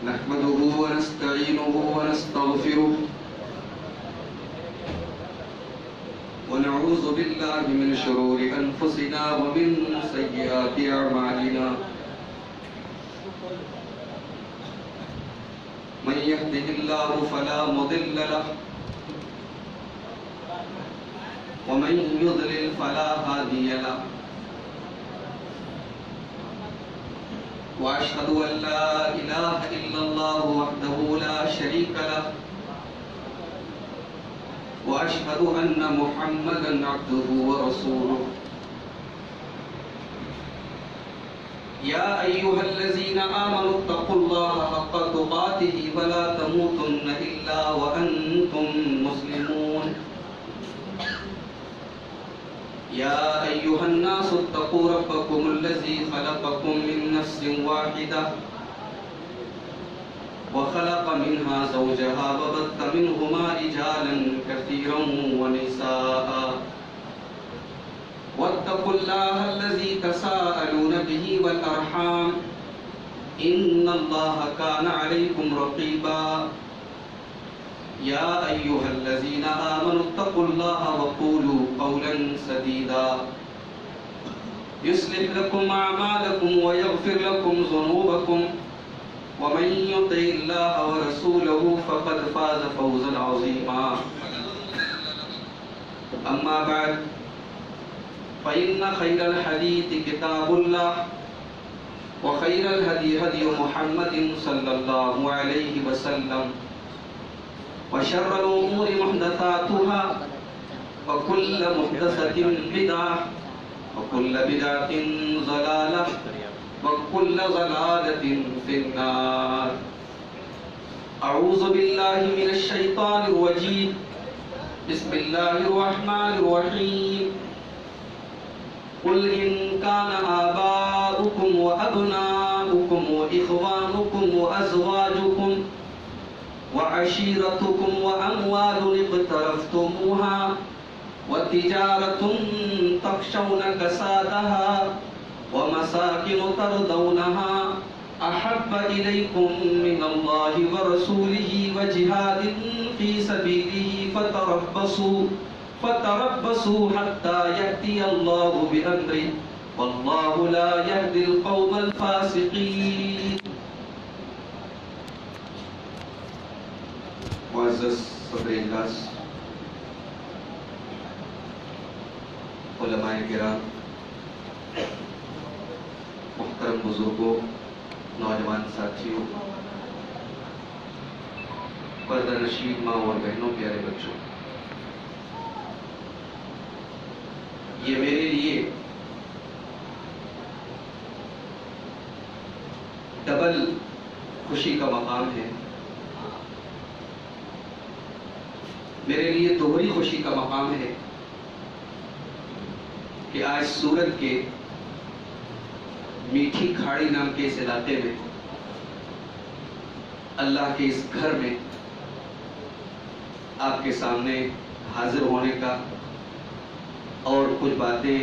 نحمده ونستعينه ونستغفره ونعوذ بالله من شرور أنفسنا ومن سيئات أعمالنا من يهده الله فلا مضل له ومن يضلل فلا هادي له وأشهد أن لا إله إلا الله وحده لا شريك له وأشهد أن محمدًا عبده ورسوله يا أيها الذين آمنوا اتقوا الله حق تقاته ولا تموتن إلا وأنتم مسلمون يا أيها الناس اتقوا ربكم الذي خلقكم من نفس واحدة وخلق منها زوجها وبث منهما رجالا كثيرا ونساء واتقوا الله الذي تساءلون به والأرحام إن الله كان عليكم رقيبا يا أيها الذين آمنوا اتقوا الله وقولوا قولا سديدا يصلح لكم أعمالكم ويغفر لكم ذنوبكم ومن يطع الله ورسوله فقد فاز فوزا عظيما أما بعد فإن خير الحديث كتاب الله وخير الهدي هدي محمد صلى الله عليه وسلم وشر الأمور محدثاتها وكل محدثة بدعة وكل بدعة ضلالة وكل ضلالة في النار أعوذ بالله من الشيطان الرجيم بسم الله الرحمن الرحيم قل إن كان آباؤكم وأبناؤكم وإخوانكم وأزواجكم وعشيرتكم وأموال اقترفتموها وتجارة تخشون كسادها ومساكن ترضونها أحب إليكم من الله ورسوله وجهاد في سبيله فتربصوا حتى يأتي الله بأمره والله لا يهدي القوم الفاسقين. معزز صدر اجلاس، علماء کرام، محترم بزرگوں، نوجوان ساتھیوں، پردہ نشین ماں اور بہنوں، پیارے بچوں، یہ میرے لیے ڈبل خوشی کا مقام ہے، میرے لیے دوہری خوشی کا مقام ہے کہ آج سورت کے میٹھی کھاڑی نام کے اس علاقے میں اللہ کے اس گھر میں آپ کے سامنے حاضر ہونے کا اور کچھ باتیں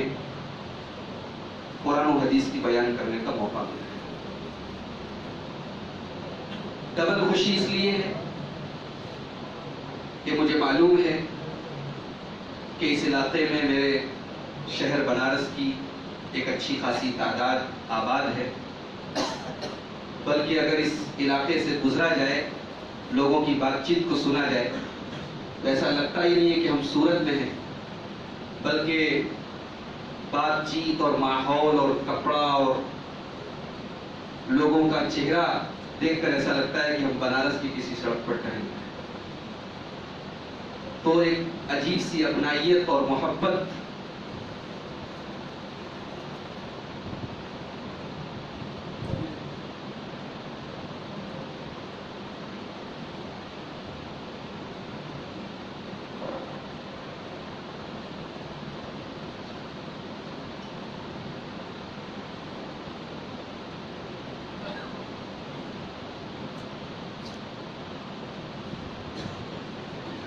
قرآن و حدیث کی بیان کرنے کا موقع ملا ہے۔ ڈبل خوشی اس لیے ہے کہ مجھے معلوم ہے کہ اس علاقے میں میرے شہر بنارس کی ایک اچھی خاصی تعداد آباد ہے، بلکہ اگر اس علاقے سے گزرا جائے، لوگوں کی بات چیت کو سنا جائے تو ایسا لگتا ہی نہیں ہے کہ ہم سورت میں ہیں، بلکہ بات چیت اور ماحول اور کپڑا اور لوگوں کا چہرہ دیکھ کر ایسا لگتا ہے کہ ہم بنارس کی کسی سڑک پر ٹہل رہے ہیں۔ تو ایک عجیب سی اپنائیت اور محبت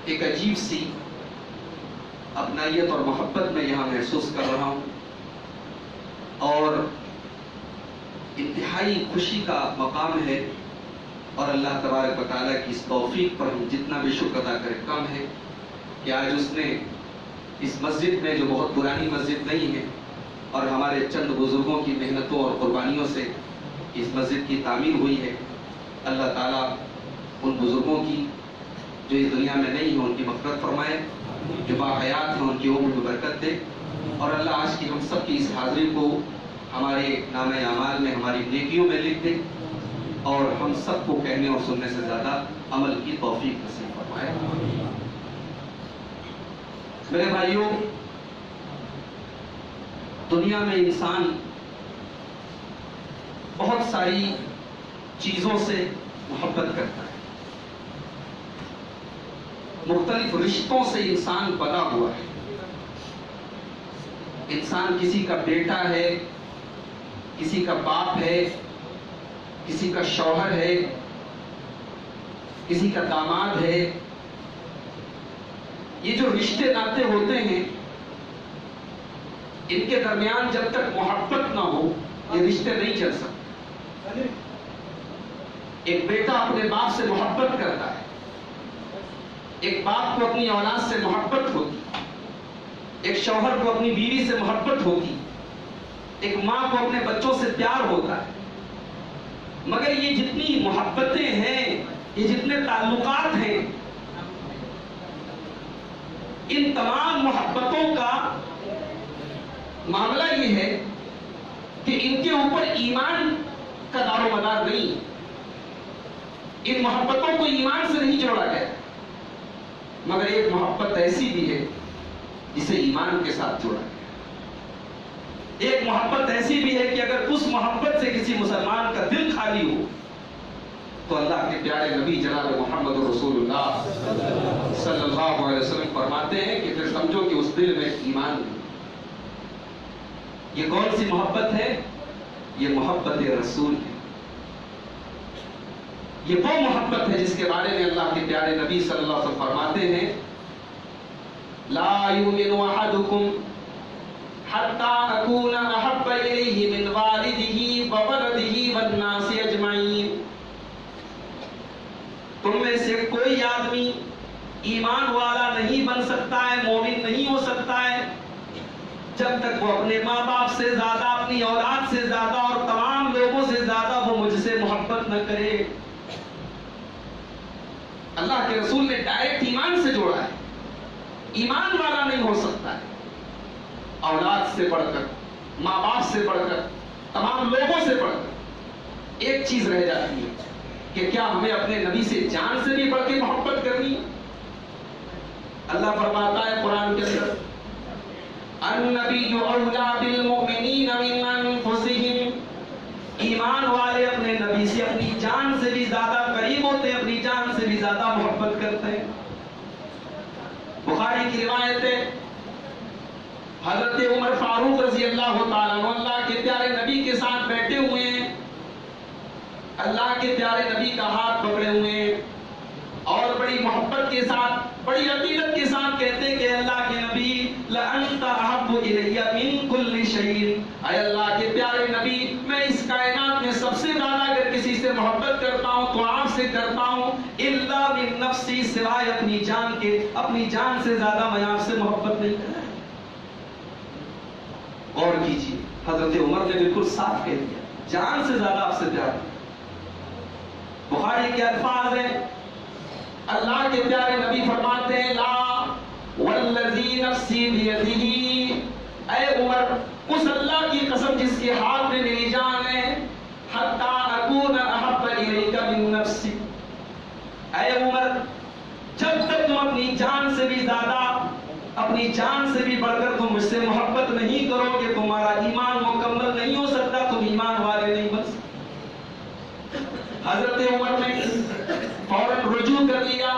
ایک عجیب سی اپنائیت اور محبت میں یہاں محسوس کر رہا ہوں، اور انتہائی خوشی کا مقام ہے اور اللہ تبارک و تعالیٰ کی اس توفیق پر ہم جتنا بھی شکر ادا کریں کم ہے کہ آج اس نے اس مسجد میں، جو بہت پرانی مسجد نہیں ہے اور ہمارے چند بزرگوں کی محنتوں اور قربانیوں سے اس مسجد کی تعمیر ہوئی ہے، اللہ تعالیٰ ان بزرگوں کی جو اس دنیا میں نہیں ہیں ان کی مغفرت فرمائے، جو باحیات ہیں ان کی عمر میں برکت دے، اور اللہ آج کی ہم سب کی اس حاضری کو ہمارے نامہ اعمال میں، ہماری نیکیوں میں لکھ دے، اور ہم سب کو کہنے اور سننے سے زیادہ عمل کی توفیق نصیب فرمائے۔ میرے بھائیوں، دنیا میں انسان بہت ساری چیزوں سے محبت کرتا ہے، مختلف رشتوں سے انسان بنا ہوا ہے۔ انسان کسی کا بیٹا ہے، کسی کا باپ ہے، کسی کا شوہر ہے، کسی کا داماد ہے۔ یہ جو رشتے ناتے ہوتے ہیں، ان کے درمیان جب تک محبت نہ ہو یہ رشتے نہیں چل سکتے۔ ایک بیٹا اپنے باپ سے محبت کرتا ہے، ایک باپ کو اپنی اولاد سے محبت ہوتی، ایک شوہر کو اپنی بیوی سے محبت ہوتی، ایک ماں کو اپنے بچوں سے پیار ہوتا ہے، مگر یہ جتنی محبتیں ہیں، یہ جتنے تعلقات ہیں، ان تمام محبتوں کا معاملہ یہ ہے کہ ان کے اوپر ایمان کا دار و مدار نہیں ہے۔ ان محبتوں کو ایمان سے نہیں جوڑا گیا، مگر ایک محبت ایسی بھی ہے جسے ایمان کے ساتھ جوڑا گیا۔ ایک محبت ایسی بھی ہے کہ اگر اس محبت سے کسی مسلمان کا دل خالی ہو تو اللہ کے پیارے نبی جناب محمد رسول اللہ صلی اللہ علیہ وسلم فرماتے ہیں کہ پھر سمجھو کہ اس دل میں ایمان نہیں۔ یہ کون سی محبت ہے؟ یہ محبت رسول ہے۔ یہ وہ محبت ہے جس کے بارے میں اللہ کے پیارے نبی صلی اللہ علیہ وسلم فرماتے ہیں، لا یؤمن احدکم حتی اکون احب الیہ من والدہ وولدہ والناس اجمعین۔ تم میں سے کوئی آدمی ایمان والا نہیں بن سکتا ہے، مومن نہیں ہو سکتا ہے، جب تک وہ اپنے ماں باپ سے زیادہ، اپنی اولاد سے زیادہ اور تمام لوگوں سے زیادہ وہ مجھ سے محبت نہ کرے۔ اللہ کے رسول نے ڈائریکٹ ایمان سے جوڑا ہے۔ ایمان والا نہیں ہو سکتا ہے اولاد سے بڑھ کر، ماں باپ سے بڑھ کر، تمام لوگوں سے بڑھ کر۔ ایک چیز رہ جاتی ہے کہ کیا ہمیں اپنے نبی سے جان سے بھی بڑھ کے محبت کرنی؟ اللہ فرماتا ہے قرآن کے اندر، النبی اولیٰ بالمؤمنین من انفسہم۔ ایمان والے اپنے نبی سے اپنی جان سے بھی زیادہ قریب ہوتے ہیں، اپنی جان سے بھی زیادہ محبت کرتے ہیں۔ بخاری کی روایت ہے، حضرت عمر فاروق رضی اللہ تعالیٰ عنہ اللہ کے پیارے نبی کے ساتھ بیٹھے ہوئے ہیں، اللہ کے پیارے نبی کا ہاتھ پکڑے ہوئے ہیں اور بڑی محبت کے ساتھ، بڑی عقیدت کے ساتھ کہتے ہیں کہ اللہ کے نبی لَأَنْتَ أَحَبُّ إِلَيَّ مِنْ كُلِّ شَيْءٍ۔ اے اللہ کے پیارے نبی، میں اس کائنات میں سب سے زیادہ اگر کسی سے محبت کرتا ہوں تو آپ سے کرتا ہوں، إِلَّا مِن نَفْسِي، سوائے اپنی جان کے۔ اپنی جان سے زیادہ میں آپ سے محبت نہیں کرتا۔ غور کیجیے، حضرت عمر نے بالکل صاف کہہ دیا، جان سے زیادہ آپ سے پیار۔ بخاری کے الفاظ ہیں، اللہ کے پیارے نبی فرماتے ہیں، لا والذی نفسی بیدہ، اے عمر، اس اللہ کی قسم جس کے ہاتھ میں میری جان ہے، حتی اکون احب الیک من نفسی۔ اے عمر، جب تک تم اپنی جان سے بھی زیادہ، اپنی جان سے بھی بڑھ کر تم مجھ سے محبت نہیں کرو گے، تمہارا ایمان مکمل نہیں ہو سکتا، تم ایمان والے نہیں بن سکتے۔ حضرت عمر نے فوراً رجوع کر لیا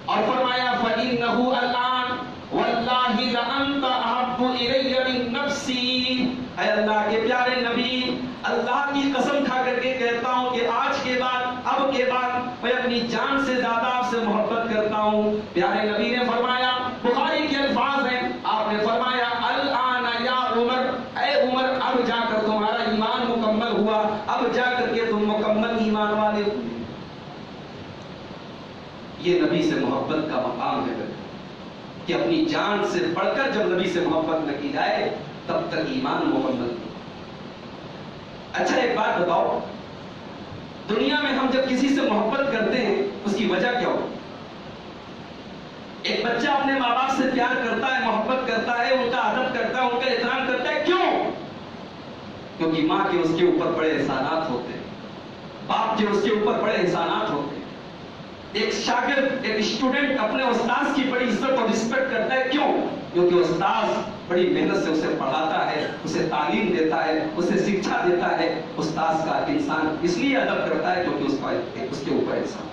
اور فرمایا، فَإِنَّهُ الْآنَ وَاللَّهِ لَأَنْتَ أَحَبُّ إِلَيَّ مِن نَفْسِي۔ اے اللہ کے پیارے نبی، اللہ کی قسم کھا کر کے کہتا ہوں کہ آج کے بعد، اب کے بعد میں اپنی جان سے زیادہ آپ سے محبت کرتا ہوں۔ پیارے نبی نے فرمایا، بخاری کے الفاظ ہیں، آپ نے فرمایا، الآن یا عمر، اے عمر، اب جا کر تمہارا ایمان مکمل ہوا، اب جا کر کے تم مکمل ایمان والے ہوئے۔ اب جا کر کے تم مکمل ایمان والے ہوئے۔ اب جا کر کے تم مکمل ایمان والے ہوئے۔ اب جا کر کے تم مکمل ایمان والے ہوئے۔ اب جا کر کے تم مکمل ایمان والے ہوئے۔ یہ نبی سے محبت کا مقام ہے کہ اپنی جان سے بڑھ کر جب نبی سے محبت نہ کی جائے تب تک ایمان مکمل نہیں۔ اچھا ایک بات بتاؤ، دنیا میں ہم جب کسی سے محبت کرتے ہیں اس کی وجہ کیا ہو؟ ایک بچہ اپنے ماں باپ سے پیار کرتا ہے، محبت کرتا ہے، ان کا ادب کرتا ہے، ان کا احترام کرتا ہے، کیوں؟ کیونکہ ماں کے اس کے اوپر بڑے احسانات ہوتے ہیں، باپ کے اس کے اوپر بڑے احسانات ہوتے ہیں۔ ایک شاگرد، ایک اسٹوڈنٹ اپنے استاذ کی بڑی عزت اور رسپیکٹ کرتا ہے، کیوں؟ کیونکہ استاذ بڑی محنت سے اسے پڑھاتا ہے، اسے تعلیم دیتا ہے، اسے شکشا دیتا ہے۔ استاذ کا انسان اس لیے ادب کرتا ہے کیونکہ اس کے اوپر احسان۔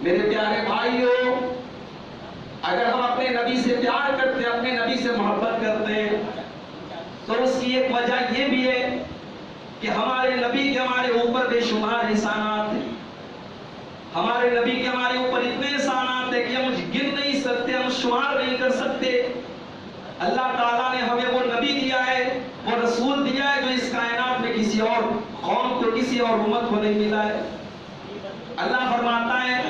میرے پیارے بھائیوں، اگر ہم اپنے نبی سے پیار کرتے ہیں، اپنے نبی سے محبت کرتے ہیں، تو اس کی ایک وجہ یہ بھی ہے کہ ہمارے نبی کے ہمارے اوپر بے شمار احسانات ہیں۔ ہمارے نبی کے ہمارے اوپر اتنے احسانات ہیں کہ ہم گن نہیں سکتے، ہم شمار نہیں کر سکتے۔ اللہ تعالیٰ نے ہمیں وہ نبی دیا ہے، وہ رسول دیا ہے جو اس کائنات میں کسی اور قوم کو، کسی اور امت کو نہیں ملا ہے۔ اللہ فرماتا ہے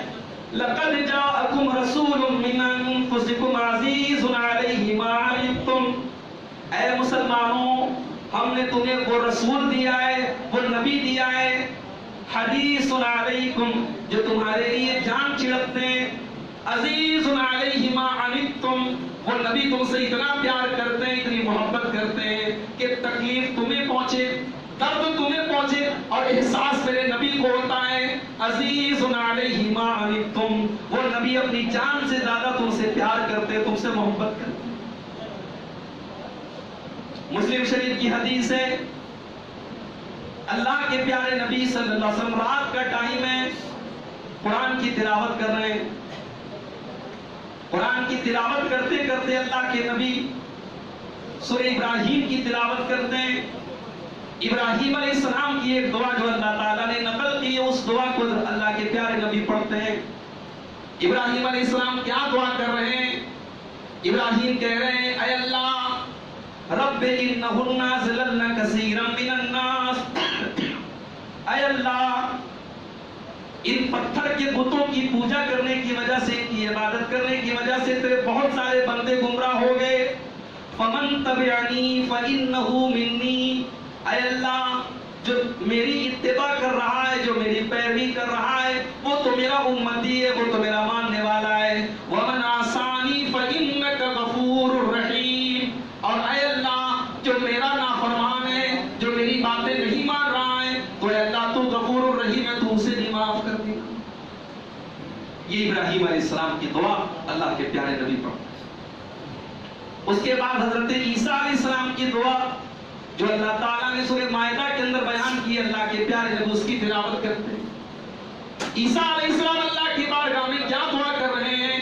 لَقَدْ جَاءَكُمْ رَسُولٌ مِّنْ أَنفُسِكُمْ عَزِيزٌ عَلَيْهِ مَا عَنِتُّمْ، اے مسلمانوں ہم نے تمہیں وہ رسول دیا ہے، وہ نبی دیا ہے، حدیث علیکم جو تمہارے لیے جان چھڑکتے ہیں، عزیز علیہ ما عنتم وہ نبی تم سے اتنا پیار کرتے ہیں، اتنی محبت کرتے ہیں کہ تکلیف تمہیں پہنچے، درد تمہیں پہنچے اور احساس میرے نبی کو ہوتا ہے عزیز علیہ ما عنتم، وہ نبی اپنی جان سے زیادہ تم سے پیار کرتے، تم سے محبت کرتے۔ مسلم شریف کی حدیث ہے، اللہ کے پیارے نبی صلی اللہ علیہ وسلم رات کا ٹائم ہے، قرآن کی تلاوت کر رہے ہیں، قرآن کی تلاوت کرتے کرتے اللہ کے نبی سورہ ابراہیم کی تلاوت کرتے ہیں۔ ابراہیم علیہ السلام کی ایک دعا جو اللہ تعالیٰ نے نقل کی ہے، اس دعا کو اللہ کے پیارے نبی پڑھتے ہیں۔ ابراہیم علیہ السلام کیا دعا کر رہے ہیں؟ ابراہیم کہہ رہے ہیں اے اللہ رب انہن ضللن کثیرا من الناس، اے اللہ ان پتھر کے بتوں کی پوجا کرنے کی وجہ سے، ان کی عبادت کرنے کی وجہ سے تیرے بہت سارے بندے گمراہ ہو گئے، فمن تبعنی فانہ منی، اے اللہ جو میری اتباع کر رہا ہے، جو میری پیروی کر رہا ہے، وہ تو میرا امتی ہے، وہ تو میرا ماننے والا ہے، ومن عصانی فانک غفور رحیم، اور اے اللہ جو میرا نافرمان ہے، جو میری باتیں نہیں مان رہا ہے، تو اے اللہ تو غفور الرحیم ہے، تو اسے بھی معاف کر دے۔ یہ ابراہیم علیہ السلام کی دعا اللہ کے پیارے نبی پڑھتے ہیں۔ اس کے بعد حضرت عیسیٰ علیہ السلام کی دعا جو اللہ تعالیٰ نے سورہ مائدہ کے اندر بیان کی، اللہ کے پیارے نبی اس کی تلاوت کرتے ہیں۔ عیسیٰ علیہ السلام اللہ کی بارگاہ میں کیا دعا کر رہے ہیں؟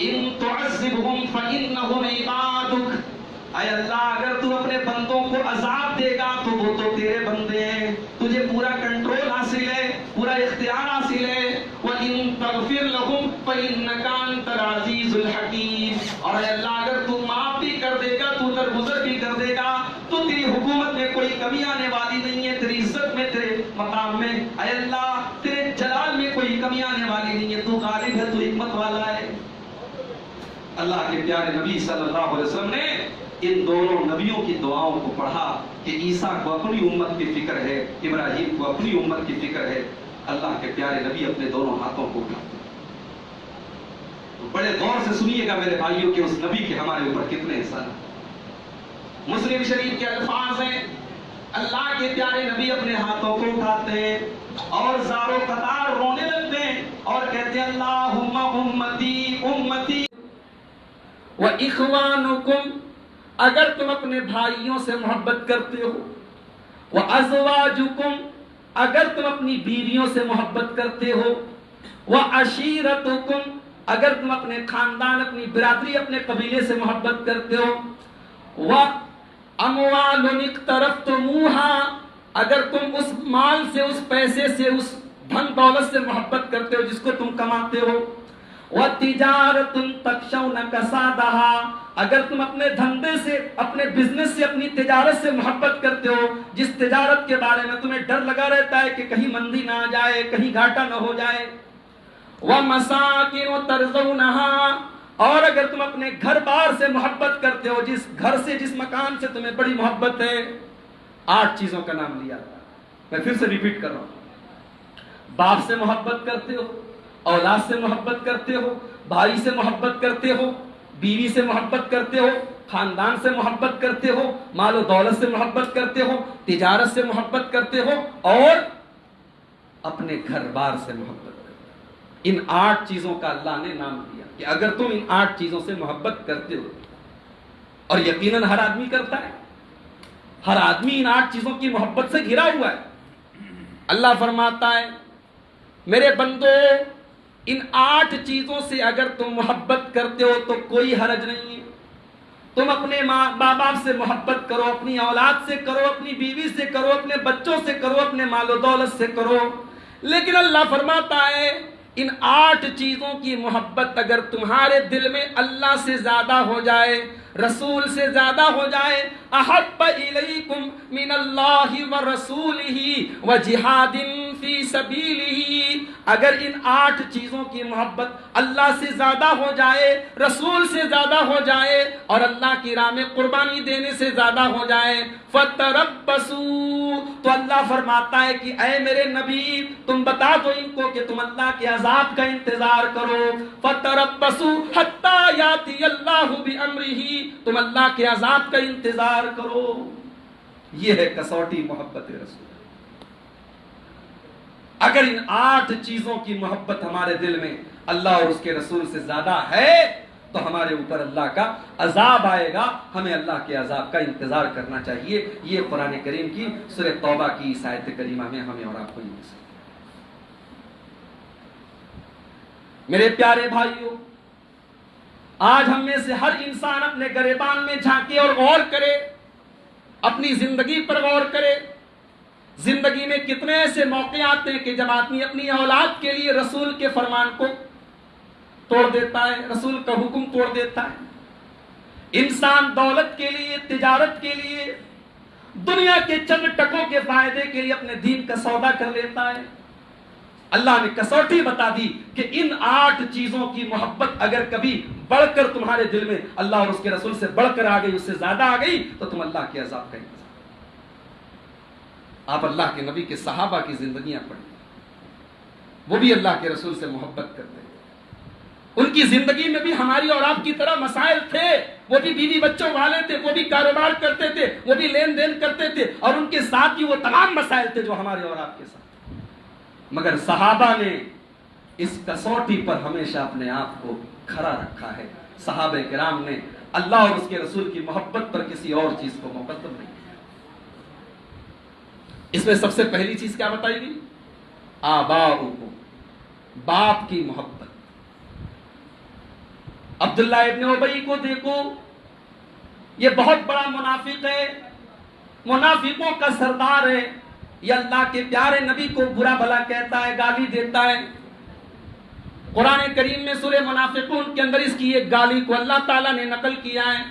ان تعذبہم فانہم عبادک، اے اللہ اگر تو اپنے بندوں کو عذاب دے گا تو وہ تو تیرے بندے ہیں، تجھے پورا کنٹرول حاصل ہے، پورا اختیار حاصل ہے، وَإِن تَغْفِرْ لَهُمْ فَإِنَّكَ أَنْتَ الْعَزِيزُ الْحَكِيمُ، اور اے اللہ اگر تو معاف بھی کر دے گا، تو درگزر بھی کر دے گا، تو تیری حکومت میں کوئی کمی آنے والی نہیں ہے، تیری عزت میں، تیرے مقام میں، اے اللہ تیرے جلال میں کوئی کمی آنے والی نہیں ہے، تو غالب ہے، تو حکمت والا ہے۔ اللہ کے پیارے نبی صلی اللہ علیہ وسلم نے ان دونوں نبیوں کی دعاؤں کو پڑھا کہ عیسیٰ کو اپنی امت کی فکر ہے، ابراہیم کو اپنی امت کی فکر ہے۔ اللہ کے پیارے نبی اپنے دونوں ہاتھوں کو اٹھاتے ہیں۔ تو بڑے غور سے سنیے گا میرے بھائیوں کہ اس نبی کے ہمارے اوپر کتنے احسان ہیں۔ مسلم شریف کے الفاظ ہیں، اللہ کے پیارے نبی اپنے ہاتھوں کو اٹھاتے ہیں اور زار و قطار رونے لگتے ہیں اور کہتے ہیں اللہم امتی امتی وَإِخْوَانُكُمْ، اگر تم اپنے بھائیوں سے محبت کرتے ہو، وَأَزْوَاجُكُمْ، اگر تم اپنی بیویوں سے محبت کرتے ہو، وَعَشِيرَتُكُمْ، اگر تم اپنے خاندان، اپنی برادری، اپنے قبیلے سے محبت کرتے ہو، وَأَمْوَالٌ اقْتَرَفْتُمُوهَا، اگر تم اس مال سے، اس پیسے سے، اس دھن دولت سے محبت کرتے ہو جس کو تم کماتے ہو، وَتِجَارَةٌ تَخْشَوْنَ كَسَادَهَا، اگر تم اپنے دھندے سے، اپنے بزنس سے، اپنی تجارت سے محبت کرتے ہو جس تجارت کے بارے میں تمہیں ڈر لگا رہتا ہے کہ کہیں مندی نہ آ جائے، کہیں گھاٹا نہ ہو جائے، وَمَسَاكِنُ تَرْضَوْنَهَا، اور اگر تم اپنے گھر بار سے محبت کرتے ہو، جس گھر سے جس مکان سے تمہیں بڑی محبت ہے، 8 چیزوں کا نام لیا، میں پھر سے ریپیٹ کر رہا ہوں۔ باپ سے محبت کرتے ہو، اولاد سے محبت کرتے ہو، بھائی سے محبت کرتے ہو، بیوی سے محبت کرتے ہو، خاندان سے محبت کرتے ہو، مال و دولت سے محبت کرتے ہو، تجارت سے محبت کرتے ہو، اور اپنے گھر بار سے محبت کرتے ہو۔ ان 8 چیزوں کا اللہ نے نام دیا کہ اگر تم ان 8 چیزوں سے محبت کرتے ہو، اور یقیناً ہر آدمی کرتا ہے، ہر آدمی ان 8 چیزوں کی محبت سے گھرا ہوا ہے۔ اللہ فرماتا ہے میرے بندو ان 8 چیزوں سے اگر تم محبت کرتے ہو تو کوئی حرج نہیں ہے۔ تم اپنے ماں باپ سے محبت کرو، اپنی اولاد سے کرو، اپنی بیوی سے کرو، اپنے بچوں سے کرو، اپنے مال و دولت سے کرو، لیکن اللہ فرماتا ہے ان 8 چیزوں کی محبت اگر تمہارے دل میں اللہ سے زیادہ ہو جائے، رسول سے زیادہ ہو جائے، احب الیکم من اللہ ورسولہ وجہاد فی سبیلہ، اگر ان 8 چیزوں کی محبت اللہ سے زیادہ ہو جائے، رسول سے زیادہ ہو جائے، اور اللہ کی راہ میں قربانی دینے سے زیادہ ہو جائے، فتربصوا، تو اللہ فرماتا ہے کہ اے میرے نبی تم بتا دو ان کو کہ تم اللہ کے عذاب کا انتظار کرو، فتربصوا حتی یاتی اللہ بامرہ، تم اللہ کے عذاب کا انتظار کرو۔ یہ ہے کسوٹی محبت رسول۔ اگر ان 8 چیزوں کی محبت ہمارے دل میں اللہ اور اس کے رسول سے زیادہ ہے تو ہمارے اوپر اللہ کا عذاب آئے گا، ہمیں اللہ کے عذاب کا انتظار کرنا چاہیے۔ یہ قرآن کریم کی سورہ توبہ کی اس آیت کریمہ میں ہمیں اور آپ کو یہ سکتا۔ میرے پیارے بھائیوں، آج ہم میں سے ہر انسان اپنے گریبان میں جھانکے اور غور کرے، اپنی زندگی پر غور کرے۔ زندگی میں کتنے ایسے موقع آتے ہیں کہ جب آدمی اپنی اولاد کے لیے رسول کے فرمان کو توڑ دیتا ہے، رسول کا حکم توڑ دیتا ہے۔ انسان دولت کے لیے، تجارت کے لیے، دنیا کے چند ٹکوں کے فائدے کے لیے اپنے دین کا سودا کر لیتا ہے۔ اللہ نے کسوٹی بتا دی کہ ان 8 چیزوں کی محبت اگر کبھی بڑھ کر تمہارے دل میں اللہ اور اس کے رسول سے بڑھ کر آ گئی، اس سے زیادہ آ گئی، تو تم اللہ کے عذاب کا انتظار۔ آپ اللہ کے نبی کے صحابہ کی زندگیاں پڑھیں، وہ بھی اللہ کے رسول سے محبت کرتے ہیں۔ ان کی زندگی میں بھی ہماری اور آپ کی طرح مسائل تھے، وہ بھی بیوی بچوں والے تھے، وہ بھی کاروبار کرتے تھے، وہ بھی لین دین کرتے تھے، اور ان کے ساتھ ہی وہ تمام مسائل تھے جو ہمارے اور آپ کے ساتھ۔ مگر صحابہ نے اس کسوٹی پر ہمیشہ اپنے آپ کو کھڑا رکھا ہے۔ صحابہ کرام نے اللہ اور اس کے رسول کی محبت پر کسی اور چیز کو مقدم نہیں کیا۔ اس میں سب سے پہلی چیز کیا بتائی گئی؟ آباؤکم، باپ کی محبت۔ عبداللہ ابن ابی کو دیکھو، یہ بہت بڑا منافق ہے، منافقوں کا سردار ہے، یہ اللہ کے پیارے نبی کو برا بھلا کہتا ہے، گالی دیتا ہے۔ قرآن کریم میں سورہ منافقون کے اندر اس کی ایک گالی کو اللہ تعالیٰ نے نقل کیا ہے۔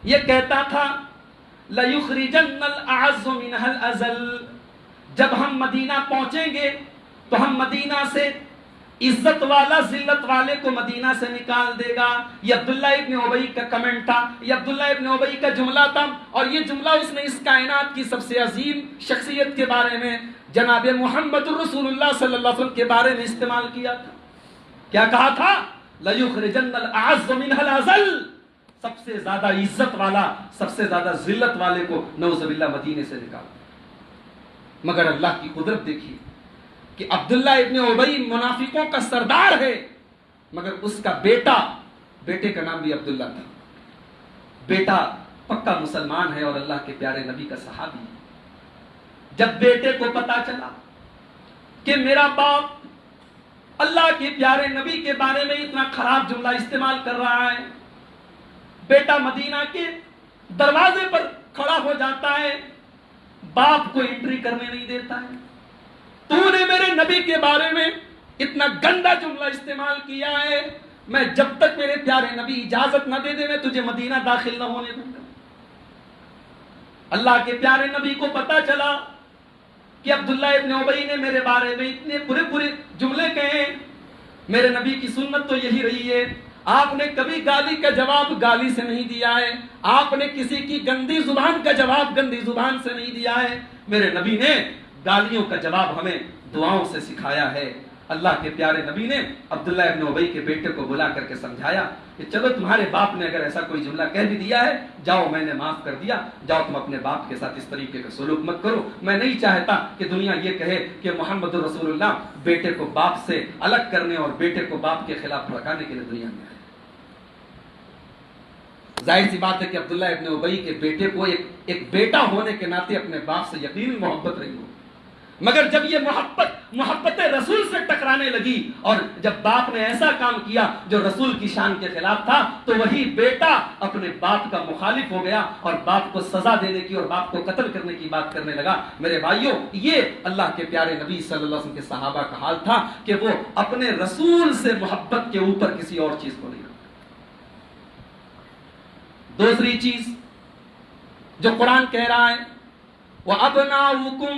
یہ کہتا تھا لَيُخْرِجَنَّ الْأَعَزُّ مِنْهَا الْأَذَلَّ، جب ہم مدینہ پہنچیں گے تو ہم مدینہ سے عزت والا ذلت والے کو مدینہ سے نکال دے گا۔ یہ عبداللہ ابن ابی کا کمنٹ تھا، یہ عبداللہ ابن ابی کا جملہ تھا، اور یہ جملہ اس نے اس کائنات کی سب سے عظیم شخصیت کے بارے میں، جناب محمد رسول اللہ صلی اللہ علیہ وسلم کے بارے میں استعمال کیا تھا۔ کیا کہا تھا؟ لَيُخْرِجَنَّ الْأَعَزُّ مِنْهَا الْأَذَلَّ، سب سے زیادہ عزت والا، سب سے زیادہ ذلت والے کو نعوذ باللہ مدینے سے نکال۔ مگر اللہ کی قدرت دیکھیے کہ عبداللہ ابن ابی منافقوں کا سردار ہے، مگر اس کا بیٹے کا نام بھی عبداللہ تھا۔ بیٹا پکا مسلمان ہے اور اللہ کے پیارے نبی کا صحابی ہے۔ جب بیٹے کو پتا چلا کہ میرا باپ اللہ کے پیارے نبی کے بارے میں اتنا خراب جملہ استعمال کر رہا ہے، بیٹا مدینہ کے دروازے پر کھڑا ہو جاتا ہے، باپ کو انٹری کرنے نہیں دیتا ہے۔ تو نے میرے نبی کے بارے میں اتنا گندا جملہ استعمال کیا ہے، میں جب تک میرے پیارے نبی اجازت نہ دے میں تجھے مدینہ داخل نہ ہونے دوں گا۔ اللہ کے پیارے نبی کو پتا چلا کہ عبداللہ ابن ابی نے میرے بارے میں اتنے برے جملے کہے، میرے نبی کی سنت تو یہی رہی ہے، آپ نے کبھی گالی کا جواب گالی سے نہیں دیا ہے، آپ نے کسی کی گندی زبان کا جواب گندی زبان سے نہیں دیا ہے، میرے نبی نے گالیوں کا جواب ہمیں دعاؤں سے سکھایا ہے۔ اللہ کے پیارے نبی نے عبداللہ ابن ابی کے بیٹے کو بلا کر کے سمجھایا کہ چلو تمہارے باپ نے اگر ایسا کوئی جملہ کہہ بھی دیا ہے، جاؤ میں نے معاف کر دیا، جاؤ تم اپنے باپ کے ساتھ اس طریقے کا سلوک مت کرو۔ میں نہیں چاہتا کہ دنیا یہ کہے کہ محمد رسول اللہ بیٹے کو باپ سے الگ کرنے اور بیٹے کو باپ کے خلاف بھڑکانے کے لیے دنیا میں آئے۔ ظاہر سی بات ہے کہ عبداللہ ابن ابی کے بیٹے کو ایک بیٹا ہونے کے ناطے اپنے باپ سے یقینی محبت رہی ہو، مگر جب یہ محبت رسول سے ٹکرانے لگی اور جب باپ نے ایسا کام کیا جو رسول کی شان کے خلاف تھا، تو وہی بیٹا اپنے باپ کا مخالف ہو گیا اور باپ کو سزا دینے کی اور باپ کو قتل کرنے کی بات کرنے لگا۔ میرے بھائیوں، یہ اللہ کے پیارے نبی صلی اللہ علیہ وسلم کے صحابہ کا حال تھا کہ وہ اپنے رسول سے محبت کے اوپر کسی اور چیز کو نہیں رکھتے۔ دوسری چیز جو قرآن کہہ رہا ہے، وَأَبْنَاؤُكُمْ،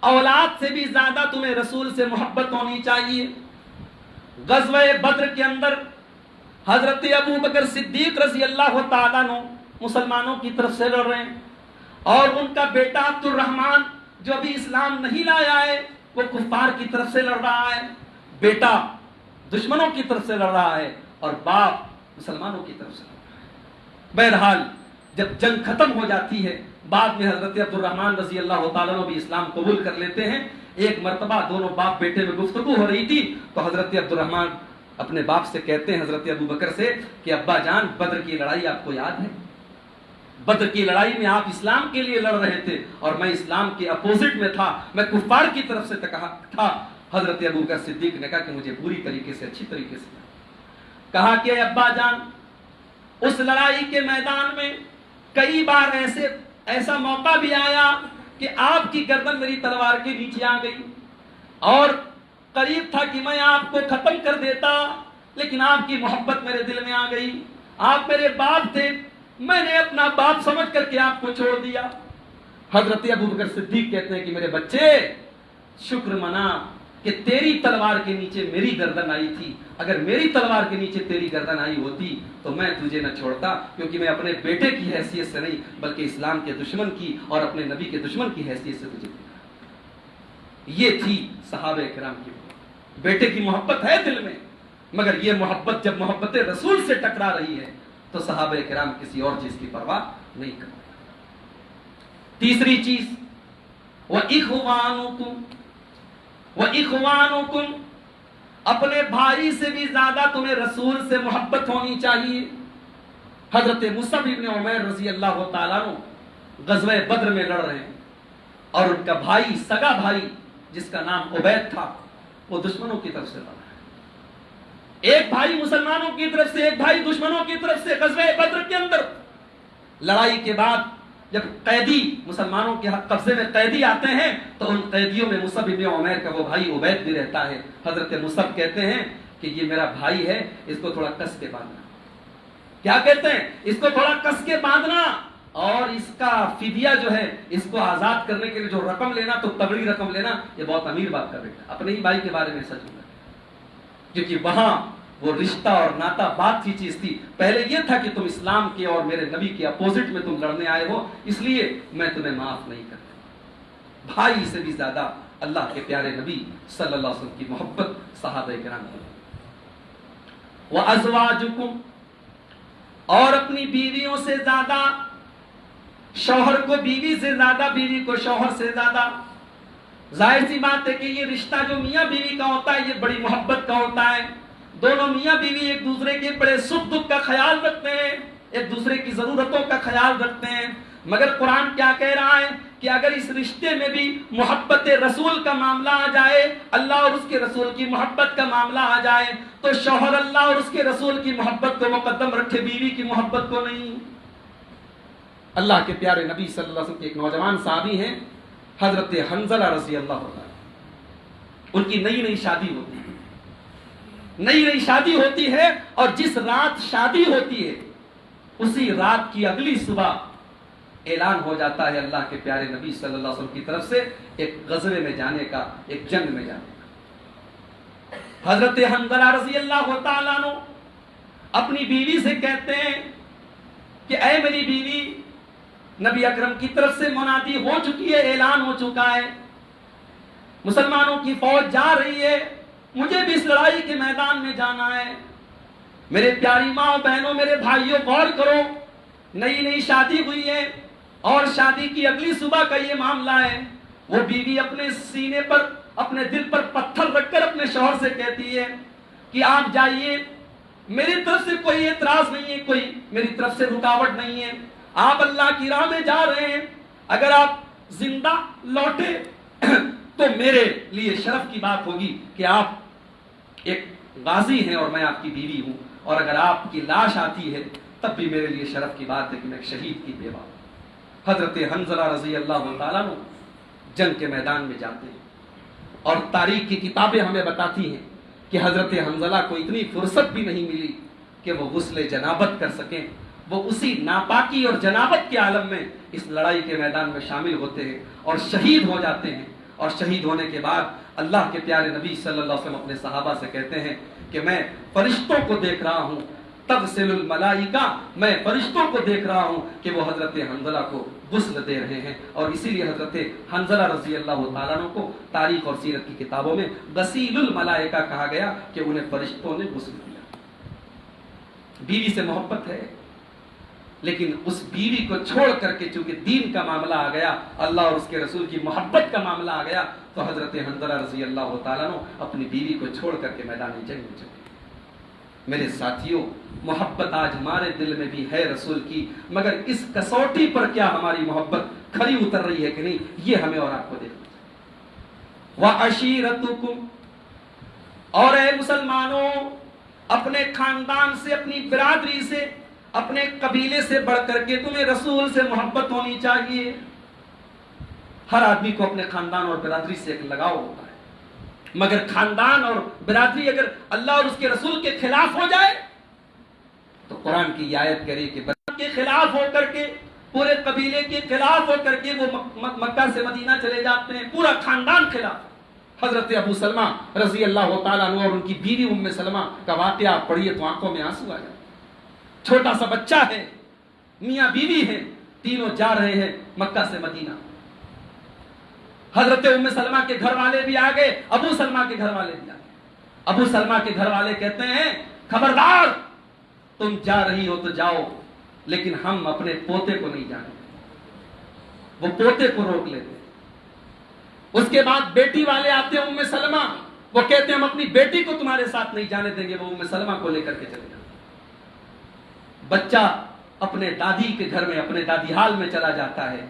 اولاد سے بھی زیادہ تمہیں رسول سے محبت ہونی چاہیے۔ غزوہ بدر کے اندر حضرت ابو بکر صدیق رضی اللہ تعالیٰ عنہ مسلمانوں کی طرف سے لڑ رہے ہیں، اور ان کا بیٹا عبد الرحمن جو ابھی اسلام نہیں لایا ہے وہ کفار کی طرف سے لڑ رہا ہے، بیٹا دشمنوں کی طرف سے لڑ رہا ہے اور باپ مسلمانوں کی طرف سے لڑ رہا ہے۔ بہرحال جب جنگ ختم ہو جاتی ہے، بعد میں حضرت عبد الرحمن رضی اللہ تعالیٰ عنہ بھی اسلام قبول کر لیتے ہیں۔ ایک مرتبہ دونوں باپ بیٹے میں گفتگو ہو رہی تھی تو حضرت عبد الرحمن اپنے باپ سے کہتے ہیں حضرت ابو بکر سے کہ ابا جان، بدر کی لڑائی آپ کو یاد ہے؟ بدر کی لڑائی میں آپ اسلام کے لیے لڑ رہے تھے اور میں اسلام کے اپوزٹ میں تھا، میں کفار کی طرف سے تھا۔ حضرت ابو بکر صدیق نے کہا کہ مجھے پوری طریقے سے، اچھی طریقے سے کہا کہ ابا جان، اس لڑائی کے میدان میں کئی بار ایسا موقع بھی آیا کہ آپ کی گردن میری تلوار کے نیچے آ گئی اور قریب تھا کہ میں آپ کو ختم کر دیتا، لیکن آپ کی محبت میرے دل میں آ گئی، آپ میرے باپ تھے، میں نے اپنا باپ سمجھ کر کے آپ کو چھوڑ دیا۔ حضرت ابو بکر صدیق کہتے ہیں کہ میرے بچے، شکر منا کہ تیری تلوار کے نیچے میری گردن آئی تھی، اگر میری تلوار کے نیچے تیری گردن آئی ہوتی تو میں تجھے نہ چھوڑتا، کیونکہ میں اپنے بیٹے کی حیثیت سے نہیں بلکہ اسلام کے دشمن کی اور اپنے نبی کے دشمن کی حیثیت سے تجھے دیکھا۔ یہ تھی صحابہ کرام کی بیٹے کی محبت ہے دل میں، مگر یہ محبت جب محبت رسول سے ٹکرا رہی ہے تو صحابہ کرام کسی اور چیز کی پرواہ نہیں کرتے۔ تیسری چیز، وَإِخْوَانُكُمْ، اپنے بھائی سے بھی زیادہ تمہیں رسول سے محبت ہونی چاہیے۔ حضرت مصعب ابن عمیر رضی اللہ تعالیٰ عنہ غزوہ بدر میں لڑ رہے ہیں اور ان کا بھائی، سگا بھائی جس کا نام عبید تھا، وہ دشمنوں کی طرف سے لڑ رہا ہے۔ ایک بھائی مسلمانوں کی طرف سے، ایک بھائی دشمنوں کی طرف سے۔ غزوہ بدر کے اندر لڑائی کے بعد جب قیدی مسلمانوں کے قبضے میں قیدی آتے ہیں تو ان قیدیوں میں مصعب ابن عمیر کا وہ بھائی عبید بھی رہتا ہے۔ حضرت مصعب کہتے ہیں کہ یہ میرا بھائی ہے، اس کو تھوڑا کس کے باندھنا۔ کیا کہتے ہیں؟ اس کو تھوڑا کس کے باندھنا اور اس کا فدیہ جو ہے، اس کو آزاد کرنے کے لیے جو رقم لینا، تو تگڑی رقم لینا۔ یہ بہت امیر باپ کا بیٹا اپنے ہی بھائی کے بارے میں سچ ہوتا ہے، کیونکہ وہاں وہ رشتہ اور ناتا بات کی چیز تھی۔ پہلے یہ تھا کہ تم اسلام کے اور میرے نبی کے اپوزٹ میں تم لڑنے آئے ہو، اس لیے میں تمہیں معاف نہیں کرتا۔ بھائی سے بھی زیادہ اللہ کے پیارے نبی صلی اللہ علیہ وسلم کی محبت صحابہ کرام کی۔ وَأَزْوَاجُكُمْ، اور اپنی بیویوں سے زیادہ، شوہر کو بیوی سے زیادہ، بیوی کو شوہر سے زیادہ۔ ظاہر سی بات ہے کہ یہ رشتہ جو میاں بیوی کا ہوتا ہے یہ بڑی محبت کا ہوتا ہے۔ دونوں میاں بیوی ایک دوسرے کے بڑے سکھ دکھ کا خیال رکھتے ہیں، ایک دوسرے کی ضرورتوں کا خیال رکھتے ہیں، مگر قرآن کیا کہہ رہا ہے کہ اگر اس رشتے میں بھی محبت رسول کا معاملہ آ جائے، اللہ اور اس کے رسول کی محبت کا معاملہ آ جائے، تو شوہر اللہ اور اس کے رسول کی محبت کو مقدم رکھے، بیوی کی محبت کو نہیں۔ اللہ کے پیارے نبی صلی اللہ علیہ وسلم کے ایک نوجوان صحابی ہیں حضرت حنظلہ رضی اللہ عنہ، ان کی نئی نئی شادی ہوتی ہے، نئی نئی شادی ہوتی ہے، اور جس رات شادی ہوتی ہے اسی رات کی اگلی صبح اعلان ہو جاتا ہے اللہ کے پیارے نبی صلی اللہ علیہ وسلم کی طرف سے ایک غزوے میں جانے کا، ایک جنگ میں جانے کا۔ حضرت حنظلہ رضی اللہ تعالیٰ عنہ اپنی بیوی سے کہتے ہیں کہ اے میری بیوی، نبی اکرم کی طرف سے منادی ہو چکی ہے، اعلان ہو چکا ہے، مسلمانوں کی فوج جا رہی ہے، مجھے بھی اس لڑائی کے میدان میں جانا ہے۔ میرے پیاری ماں بہنوں، میرے بھائیوں، غور کرو، نئی نئی شادی ہوئی ہے اور شادی کی اگلی صبح کا یہ معاملہ ہے۔ وہ بیوی اپنے سینے پر، اپنے دل پر پتھر رکھ کر اپنے شوہر سے کہتی ہے کہ آپ جائیے، میری طرف سے کوئی اعتراض نہیں ہے، کوئی میری طرف سے رکاوٹ نہیں ہے، آپ اللہ کی راہ میں جا رہے ہیں، اگر آپ زندہ لوٹے تو میرے لیے شرف کی بات ہوگی کہ آپ ایک غازی ہیں اور میں آپ کی بیوی ہوں، اور اگر آپ کی لاش آتی ہے تب بھی میرے لیے شرف کی بات ہے کہ میں ایک شہید کی بیوہ ہوں۔ حضرت حنظلہ رضی اللہ تعالیٰ عنہ جنگ کے میدان میں جاتے ہیں، اور تاریخ کی کتابیں ہمیں بتاتی ہیں کہ حضرت حنظلہ کو اتنی فرصت بھی نہیں ملی کہ وہ غسل جنابت کر سکیں۔ وہ اسی ناپاکی اور جنابت کے عالم میں اس لڑائی کے میدان میں شامل ہوتے ہیں اور شہید ہو جاتے ہیں، اور شہید ہونے کے بعد اللہ کے پیارے نبی صلی اللہ علیہ وسلم اپنے صحابہ سے کہتے ہیں کہ میں فرشتوں کو دیکھ رہا ہوں، تغسل الملائکہ، میں فرشتوں کو دیکھ رہا ہوں کہ وہ حضرت حنظلہ کو غسل دے رہے ہیں۔ اور اسی لیے حضرت حنظلہ رضی اللہ تعالیٰ عنہ کو تاریخ اور سیرت کی کتابوں میں غسیل الملائکہ کہا گیا کہ انہیں فرشتوں نے غسل دیا۔ بیوی سے محبت ہے، لیکن اس بیوی کو چھوڑ کر کے چونکہ دین کا معاملہ آ گیا، اللہ اور اس کے رسول کی محبت کا معاملہ آ گیا، تو حضرت حنظلہ رضی اللہ تعالیٰ عنہ اپنی بیوی کو چھوڑ کر کے میدان جنگ میں چلے۔ میرے ساتھیوں، محبت آج ہمارے دل میں بھی ہے رسول کی، مگر اس کسوٹی پر کیا ہماری محبت کھری اتر رہی ہے کہ نہیں، یہ ہمیں اور آپ کو دیکھنا چاہیے۔ وَعَشِيرَتُكُمْ، اور اے مسلمانوں، اپنے خاندان سے، اپنی برادری سے، اپنے قبیلے سے بڑھ کر کے تمہیں رسول سے محبت ہونی چاہیے۔ ہر آدمی کو اپنے خاندان اور برادری سے ایک لگاؤ ہوتا ہے، مگر خاندان اور برادری اگر اللہ اور اس کے رسول کے خلاف ہو جائے تو قرآن کی یہ آیت کہہ رہی ہے کہ کے خلاف ہو کر کے، پورے قبیلے کے خلاف ہو کر کے وہ مکہ سے مدینہ چلے جاتے ہیں، پورا خاندان خلاف۔ حضرت ابو سلمہ رضی اللہ تعالیٰ عنہ اور ان کی بیوی ام سلمہ کا واقعہ آپ پڑھیے تو آنکھوں میں آنسو آ جائے۔ چھوٹا سا بچہ ہے، میاں بیوی ہیں، تینوں جا رہے ہیں مکہ سے مدینہ۔ حضرت ام سلمہ کے گھر والے بھی آ گئے، ابو سلمہ کے گھر والے بھی آ گئے۔ ابو سلمہ کے گھر والے کہتے ہیں خبردار، تم جا رہی ہو تو جاؤ، لیکن ہم اپنے پوتے کو نہیں جانے دیں۔ وہ پوتے کو روک لیتے۔ اس کے بعد بیٹی والے آتے ہیں ام سلمہ، وہ کہتے ہیں ہم اپنی بیٹی کو تمہارے ساتھ نہیں جانے دیں گے، وہ ام سلمہ کو لے کر کے چلے جاتے۔ بچہ اپنے دادی کے گھر میں، اپنے دادی حال میں چلا جاتا ہے،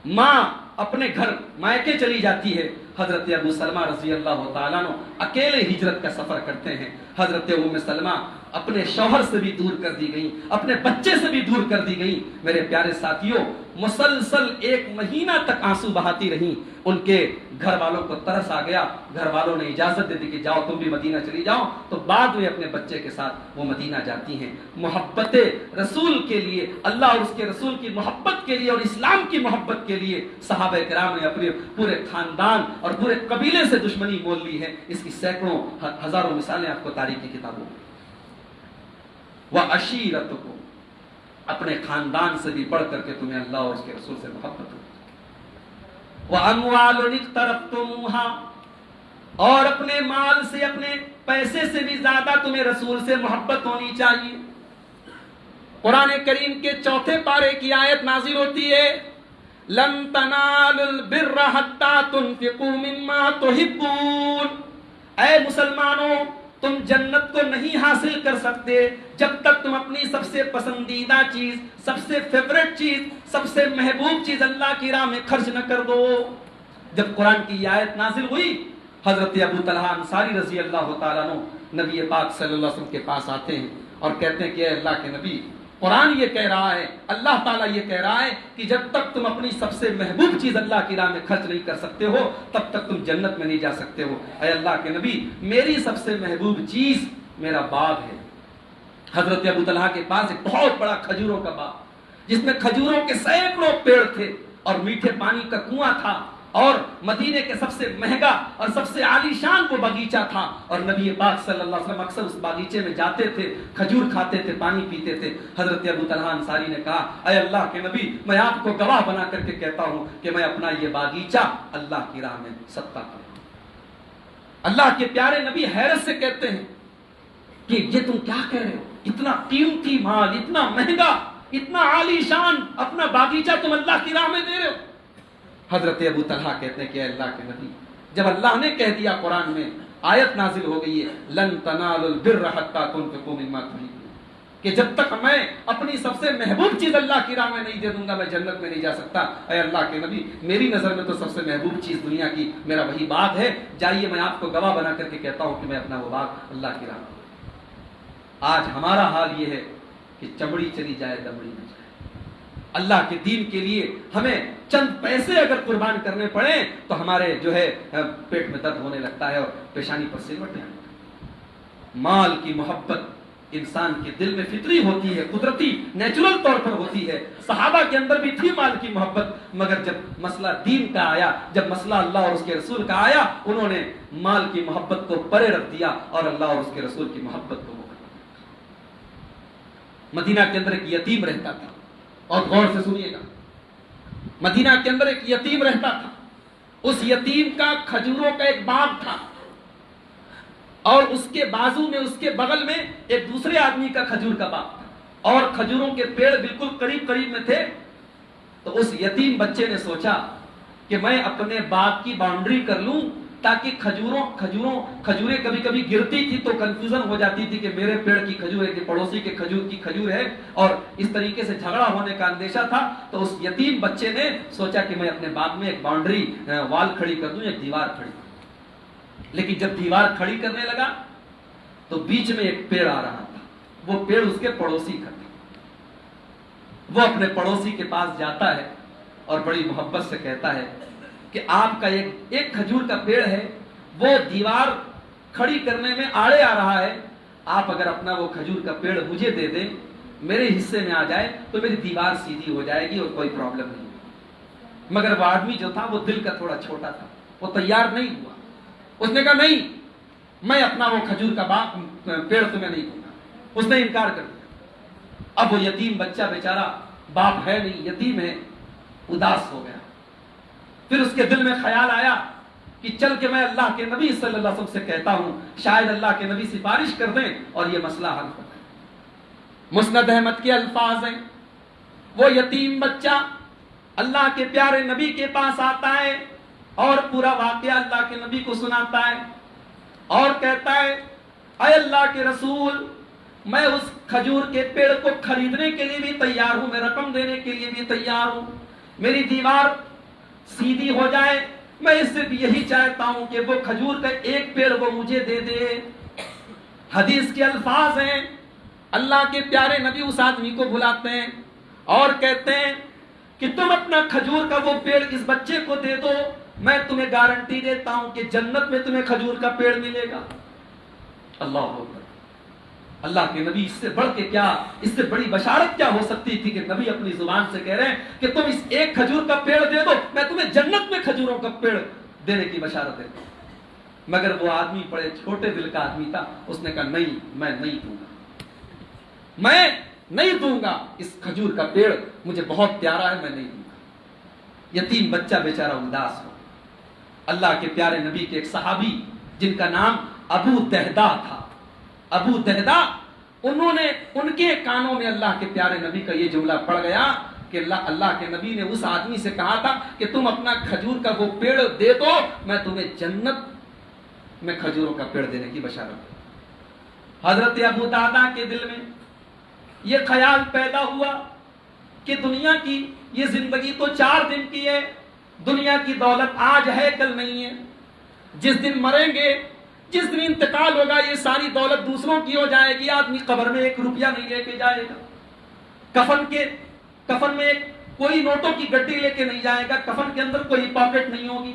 ماں اپنے گھر مائکے چلی جاتی ہے۔ حضرت ابو سلمہ رضی اللہ تعالیٰ عنہ اکیلے ہجرت کا سفر کرتے ہیں۔ حضرت ام سلمہ اپنے شوہر سے بھی دور کر دی گئی، اپنے بچے سے بھی دور کر دی گئی۔ میرے پیارے ساتھیوں، مسلسل 1 مہینہ تک آنسو بہاتی رہیں۔ ان کے گھر والوں کو ترس آ گیا، گھر والوں نے اجازت دے دی کہ جاؤ تم بھی مدینہ چلی جاؤ، تو بعد میں اپنے بچے کے ساتھ وہ مدینہ جاتی ہیں۔ محبت رسول کے لیے، اللہ اور اس کے رسول کی محبت کے لیے اور اسلام کی محبت کے لیے صحابہ کرام نے اپنے پورے خاندان اور پورے قبیلے سے دشمنی مول لی ہے۔ اس کی سینکڑوں ہزاروں مثالیں آپ کو تاریخ کی کتابوں میں۔ وَعَشِيرَتُكُمْ، اپنے خاندان سے بھی بڑھ کر کے تمہیں اللہ اور اس کے رسول سے محبت ہو۔ وَأَمْوَالٌ اقْتَرَفْتُمُوهَا، اور اپنے مال سے، اپنے پیسے سے بھی زیادہ تمہیں رسول سے محبت ہونی چاہیے۔ قرآن کریم کے 4 پارے کی آیت نازل ہوتی ہے، لَن تَنَالُوا الْبِرَّ حَتَّى تُنْفِقُوا مِمَّا تُحِبُّونَ، اے مسلمانوں، تم جنت کو نہیں حاصل کر سکتے جب تک تم اپنی سب سے پسندیدہ چیز، سب سے فیوریٹ چیز، سب سے محبوب چیز اللہ کی راہ میں خرچ نہ کر دو۔ جب قرآن کی یہ آیت نازل ہوئی، حضرت ابو طلحہ انصاری رضی اللہ تعالیٰ عنہ نبی پاک صلی اللہ علیہ وسلم کے پاس آتے ہیں اور کہتے ہیں کہ اے اللہ کے نبی، قرآن یہ کہہ رہا ہے، اللہ تعالیٰ یہ کہہ رہا ہے کہ جب تک تم اپنی سب سے محبوب چیز اللہ کی راہ میں خرچ نہیں کر سکتے ہو تب تک تم جنت میں نہیں جا سکتے ہو۔ اے اللہ کے نبی، میری سب سے محبوب چیز میرا باغ ہے۔ حضرت ابو طلحہ کے پاس ایک بہت بڑا کھجوروں کا باغ، جس میں کھجوروں کے سینکڑوں پیڑ تھے اور میٹھے پانی کا کنواں تھا، اور مدینے کے سب سے مہنگا اور سب سے عالی شان وہ باغیچہ تھا، اور نبی پاک صلی اللہ علیہ وسلم اکثر اس باغیچے میں جاتے تھے، کھجور کھاتے تھے، پانی پیتے تھے۔ حضرت ابو طلحہ انصاری نے کہا اے اللہ کے نبی، میں آپ کو گواہ بنا کر کے کہتا ہوں کہ میں اپنا یہ باغیچہ اللہ کی راہ میں صدقہ کروں۔ اللہ کے پیارے نبی حیرت سے کہتے ہیں کہ یہ تم کیا کہہ رہے ہو، اتنا قیمتی مال، اتنا مہنگا، اتنا عالی شان اپنا باغیچہ تم اللہ کی راہ میں دے رہے ہو؟ حضرت ابو طلحہ کہتے ہیں کہ اے اللہ کے نبی، جب اللہ نے کہہ دیا قرآن میں آیت نازل ہو گئی ہے لن تنالوا البر حتى تنفقوا مما تحبون، کہ جب تک میں اپنی سب سے محبوب چیز اللہ کی راہ میں نہیں دے دوں گا میں جنت میں نہیں جا سکتا۔ اے اللہ کے نبی، میری نظر میں تو سب سے محبوب چیز دنیا کی میرا وہی باغ ہے، جائیے میں آپ کو گواہ بنا کر کے کہتا ہوں کہ میں اپنا وہ باغ اللہ کی راہ میں۔ آج ہمارا حال یہ ہے کہ چمڑی چلی جائے دمڑی نہ جائے۔ اللہ کے دین کے لیے ہمیں چند پیسے اگر قربان کرنے پڑیں تو ہمارے جو ہے پیٹ میں درد ہونے لگتا ہے اور پیشانی پر سلوٹیں آنے لگتی ہیں۔ مال کی محبت انسان کے دل میں فطری ہوتی ہے، قدرتی نیچرل طور پر ہوتی ہے۔ صحابہ کے اندر بھی تھی مال کی محبت، مگر جب مسئلہ دین کا آیا، جب مسئلہ اللہ اور اس کے رسول کا آیا، انہوں نے مال کی محبت کو پرے رکھ دیا اور اللہ اور اس کے رسول کی محبت کو مقدم کیا۔ مدینہ کے اندر ایک یتیم رہتا تھا، اور غور سے سنیے گا، مدینہ کے اندر ایک یتیم رہتا تھا، اس یتیم کا کھجوروں کا ایک باغ تھا، اور اس کے بازو میں، اس کے بغل میں ایک دوسرے آدمی کا کھجور کا باغ تھا، اور کھجوروں کے پیڑ بالکل قریب قریب میں تھے۔ تو اس یتیم بچے نے سوچا کہ میں اپنے باغ کی باؤنڈری کر لوں تاکہ کھجوریں کبھی کبھی گرتی تھی تو کنفیوژن ہو جاتی تھی کہ میرے پیڑ کی کھجور ہے کہ پڑوسی کے کھجور کی کھجور ہے، اور اس طریقے سے جھگڑا ہونے کا اندیشہ تھا۔ تو اس یتیم بچے نے سوچا کہ میں اپنے باغ میں ایک باؤنڈری وال کھڑی کر دوں، ایک دیوار کھڑی کر دوں۔ لیکن جب دیوار کھڑی کرنے لگا تو بیچ میں ایک پیڑ آ رہا تھا، وہ پیڑ اس کے پڑوسی کا تھا۔ وہ اپنے پڑوسی کے پاس جاتا ہے اور بڑی محبت سے کہتا ہے کہ آپ کا ایک کھجور کا پیڑ ہے، وہ دیوار کھڑی کرنے میں آڑے آ رہا ہے، آپ اگر اپنا وہ کھجور کا پیڑ مجھے دے دیں، میرے حصے میں آ جائے تو میری دیوار سیدھی ہو جائے گی اور کوئی پرابلم نہیں۔ مگر وہ آدمی جو تھا وہ دل کا تھوڑا چھوٹا تھا، وہ تیار نہیں ہوا۔ اس نے کہا نہیں، میں اپنا وہ کھجور کا باغ پیڑ تمہیں نہیں دوں گا۔ اس نے انکار کر دیا۔ اب وہ یتیم بچہ بیچارہ، باپ ہے نہیں، یتیم ہے، اداس ہو گیا۔ پھر اس کے دل میں خیال آیا کہ چل کے میں اللہ کے نبی صلی اللہ علیہ وسلم سے کہتا ہوں، شاید اللہ کے نبی سفارش کر دیں اور یہ مسئلہ حل ہو جائے۔ مسند احمد کے الفاظ ہیں، وہ یتیم بچہ اللہ کے پیارے نبی کے پاس آتا ہے اور پورا واقعہ اللہ کے نبی کو سناتا ہے اور کہتا ہے اے اللہ کے رسول، میں اس کھجور کے پیڑ کو خریدنے کے لیے بھی تیار ہوں، میں رقم دینے کے لیے بھی تیار ہوں، میری دیوار سیدھی ہو جائے، میں اس سے بھی یہی چاہتا ہوں کہ وہ کھجور کا ایک پیڑ وہ مجھے دے دے۔ حدیث کے الفاظ ہیں، اللہ کے پیارے نبی اس آدمی کو بلاتے ہیں اور کہتے ہیں کہ تم اپنا کھجور کا وہ پیڑ اس بچے کو دے دو، میں تمہیں گارنٹی دیتا ہوں کہ جنت میں تمہیں کھجور کا پیڑ ملے گا۔ اللہ اکبر! اللہ کے نبی، اس سے بڑھ کے کیا، اس سے بڑی بشارت کیا ہو سکتی تھی کہ نبی اپنی زبان سے کہہ رہے ہیں کہ تم اس ایک کھجور کا پیڑ دے دو، میں تمہیں جنت میں کھجوروں کا پیڑ دینے کی بشارت دیتا ہوں۔ مگر وہ آدمی بڑے چھوٹے دل کا آدمی تھا، اس نے کہا نہیں، میں نہیں دوں گا، میں نہیں دوں گا، اس کھجور کا پیڑ مجھے بہت پیارا ہے، میں نہیں دوں گا۔ یتیم بچہ بیچارہ اداس ہو۔ اللہ کے پیارے نبی کے ایک صحابی جن کا نام ابو دہدا تھا، ابو دہدا، انہوں نے، ان کے کانوں میں اللہ کے پیارے نبی کا یہ جملہ پڑ گیا کہ اللہ کے نبی نے اس آدمی سے کہا تھا کہ تم اپنا کھجور کا وہ پیڑ دے دو، میں تمہیں جنت میں کھجوروں کا پیڑ دینے کی بشارت دوں۔ حضرت ابو دہدا کے دل میں یہ خیال پیدا ہوا کہ دنیا کی یہ زندگی تو 4 دن کی ہے، دنیا کی دولت آج ہے کل نہیں ہے، جس دن مریں گے، جس دن انتقال ہوگا، یہ ساری دولت دوسروں کی ہو جائے گی، آدمی قبر میں 1 روپیہ نہیں لے کے جائے گا، کفن میں کوئی نوٹوں کی گڈی لے کے نہیں جائے گا، کفن کے اندر کوئی پاکٹ نہیں ہوگی۔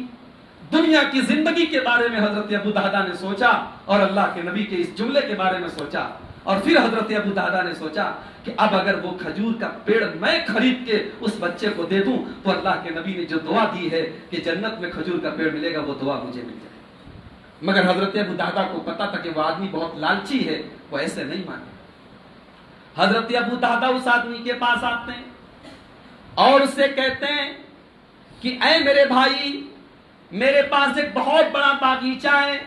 دنیا کی زندگی کے بارے میں حضرت ابو دہدا نے سوچا اور اللہ کے نبی کے اس جملے کے بارے میں سوچا اور پھر حضرت ابو دہدا نے سوچا کہ اب اگر وہ کھجور کا پیڑ میں خرید کے اس بچے کو دے دوں تو اللہ کے نبی نے جو دعا دی ہے کہ جنت میں کھجور کا پیڑ ملے گا وہ دعا مجھے مل جائے. مگر حضرت ابو دہدا کو پتا تھا کہ وہ آدمی بہت لالچی ہے, وہ ایسے نہیں مانے. حضرت ابو دہدا اس آدمی کے پاس آتے ہیں اور اس سے کہتے ہیں کہ اے میرے بھائی, میرے پاس ایک بہت بڑا باغیچہ ہے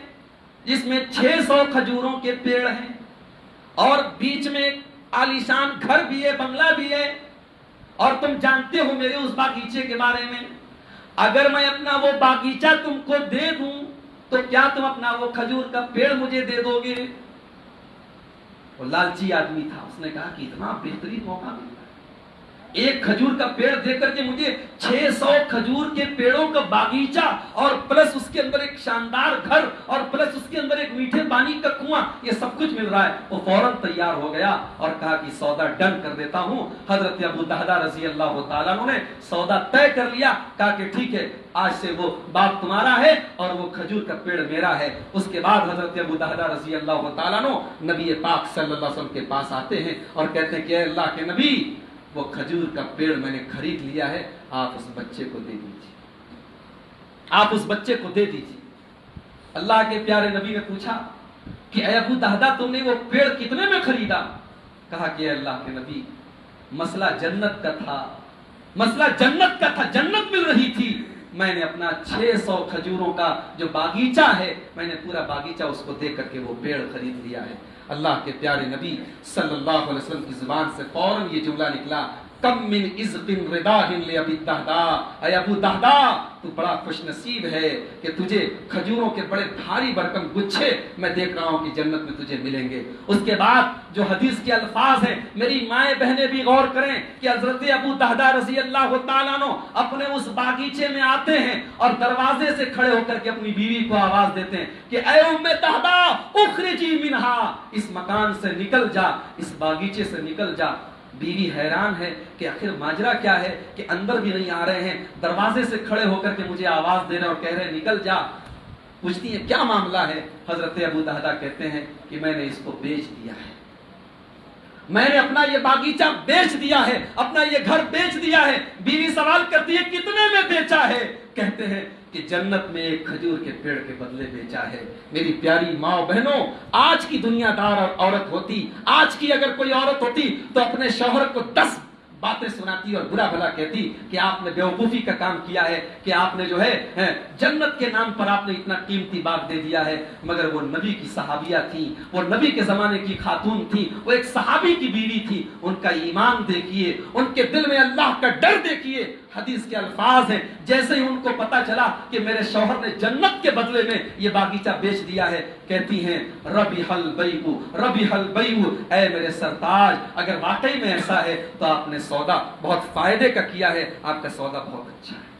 جس میں 600 کھجوروں کے پیڑ ہیں اور بیچ میں ایک عالیشان گھر بھی ہے, بنگلہ بھی ہے, اور تم جانتے ہو میرے اس باغیچے کے بارے میں. اگر میں اپنا وہ باغیچہ تم کو دے دوں تو کیا تم اپنا وہ کھجور کا پیڑ مجھے دے دو گے؟ وہ لالچی آدمی تھا, اس نے کہا کہ اتنا بہترین موقع ملا, ایک کھجور کا پیڑ دے کر کے مجھے 600 کھجور کے پیڑوں کا باغیچہ اور پلس اس کے اندر ایک شاندار گھر اور پلس اس کے اندر ایک میٹھے پانی کا کنواں, یہ سب کچھ مل رہا ہے. وہ فوراً تیار ہو گیا اور کہا کہ سودا ڈن کر دیتا ہوں. حضرت ابو دہدا رضی اللہ تعالیٰ عنہ نے سودا طے کر لیا, کہا کہ ٹھیک ہے آج سے وہ باغ تمہارا ہے اور وہ کھجور کا پیڑ میرا ہے. اس کے بعد حضرت ابو دہدا رضی اللہ تعالیٰ عنہ نبی پاک صلی اللہ علیہ وسلم کے پاس آتے ہیں اور کہتے ہیں کہ اے اللہ کے نبی, وہ کھجور کا پیڑ میں نے خرید لیا ہے, آپ اس بچے کو دے دیجیے, آپ اس بچے کو دے دیجیے. اللہ کے پیارے نبی نے پوچھا کہ اے ابو دہدا تم نے وہ پیڑ کتنے میں خریدا؟ کہا کہ اے اللہ کے نبی, مسئلہ جنت کا تھا, مسئلہ جنت کا تھا, جنت مل رہی تھی. میں نے اپنا 600 کھجوروں کا جو باغیچہ ہے, میں نے پورا باغیچہ اس کو دے کر کے وہ پیڑ خرید لیا ہے. اللہ کے پیارے نبی صلی اللہ علیہ وسلم کی زبان سے فوراً یہ جملہ نکلا, کم من عزق رضاہ لابی الدہدا, اے ابو دہدا تو بڑا خوش نصیب ہے کہ تجھے کھجوروں کے بڑے بھاری بھرکم گچھے میں دیکھ رہا ہوں کہ جنت میں تجھے ملیں گے. اس کے بعد جو حدیث کے الفاظ ہیں, میری مائیں بہنیں بھی غور کریں کہ حضرت ابو دہدا رضی اللہ تعالیٰ عنہ اپنے اس باغیچے میں آتے ہیں اور دروازے سے کھڑے ہو کر کے اپنی بیوی کو آواز دیتے ہیں کہ اے ام دہدا اخرجی منہا, اس مکان سے نکل جا, اس باغیچے سے نکل جا. بیوی حیران ہے کہ آخر ماجرا کیا ہے کہ اندر بھی نہیں آ رہے ہیں, دروازے سے کھڑے ہو کر کے مجھے آواز دے رہے اور کہہ رہے نکل جا. پوچھتی ہے کیا معاملہ ہے؟ حضرت ابو دہدا کہتے ہیں کہ میں نے اس کو بیچ دیا ہے, میں نے اپنا یہ باغیچہ بیچ دیا ہے, اپنا یہ گھر بیچ دیا ہے. بیوی سوال کرتی ہے کتنے میں بیچا ہے؟ کہتے ہیں کہ جنت میں ایک کھجور کے پیڑ کے بدلے بیچا ہے. میری پیاری ماں بہنوں, آج کی دنیا دار اور عورت ہوتی, آج کی اگر کوئی عورت ہوتی تو اپنے شوہر کو 10 باتیں سناتی اور برا بھلا کہتی کہ آپ نے بیوقوفی کا کام کیا ہے, کہ آپ نے جو ہے جنت کے نام پر آپ نے اتنا قیمتی باغ دے دیا ہے. مگر وہ نبی کی صحابیہ تھیں, وہ نبی کے زمانے کی خاتون تھی, وہ ایک صحابی کی بیوی تھی. ان کا ایمان دیکھیے, ان کے دل میں اللہ کا ڈر دیکھیے. حدیث کے الفاظ ہیں, جیسے ہی ان کو پتا چلا کہ میرے شوہر نے جنت کے بدلے میں یہ باغیچہ بیچ دیا ہے, کہتی ہیں ربیح البیع ربیح البیع, اے میرے سرتاج اگر واقعی میں ایسا ہے تو آپ نے سودا بہت فائدے کا کیا ہے, آپ کا سودا بہت اچھا ہے.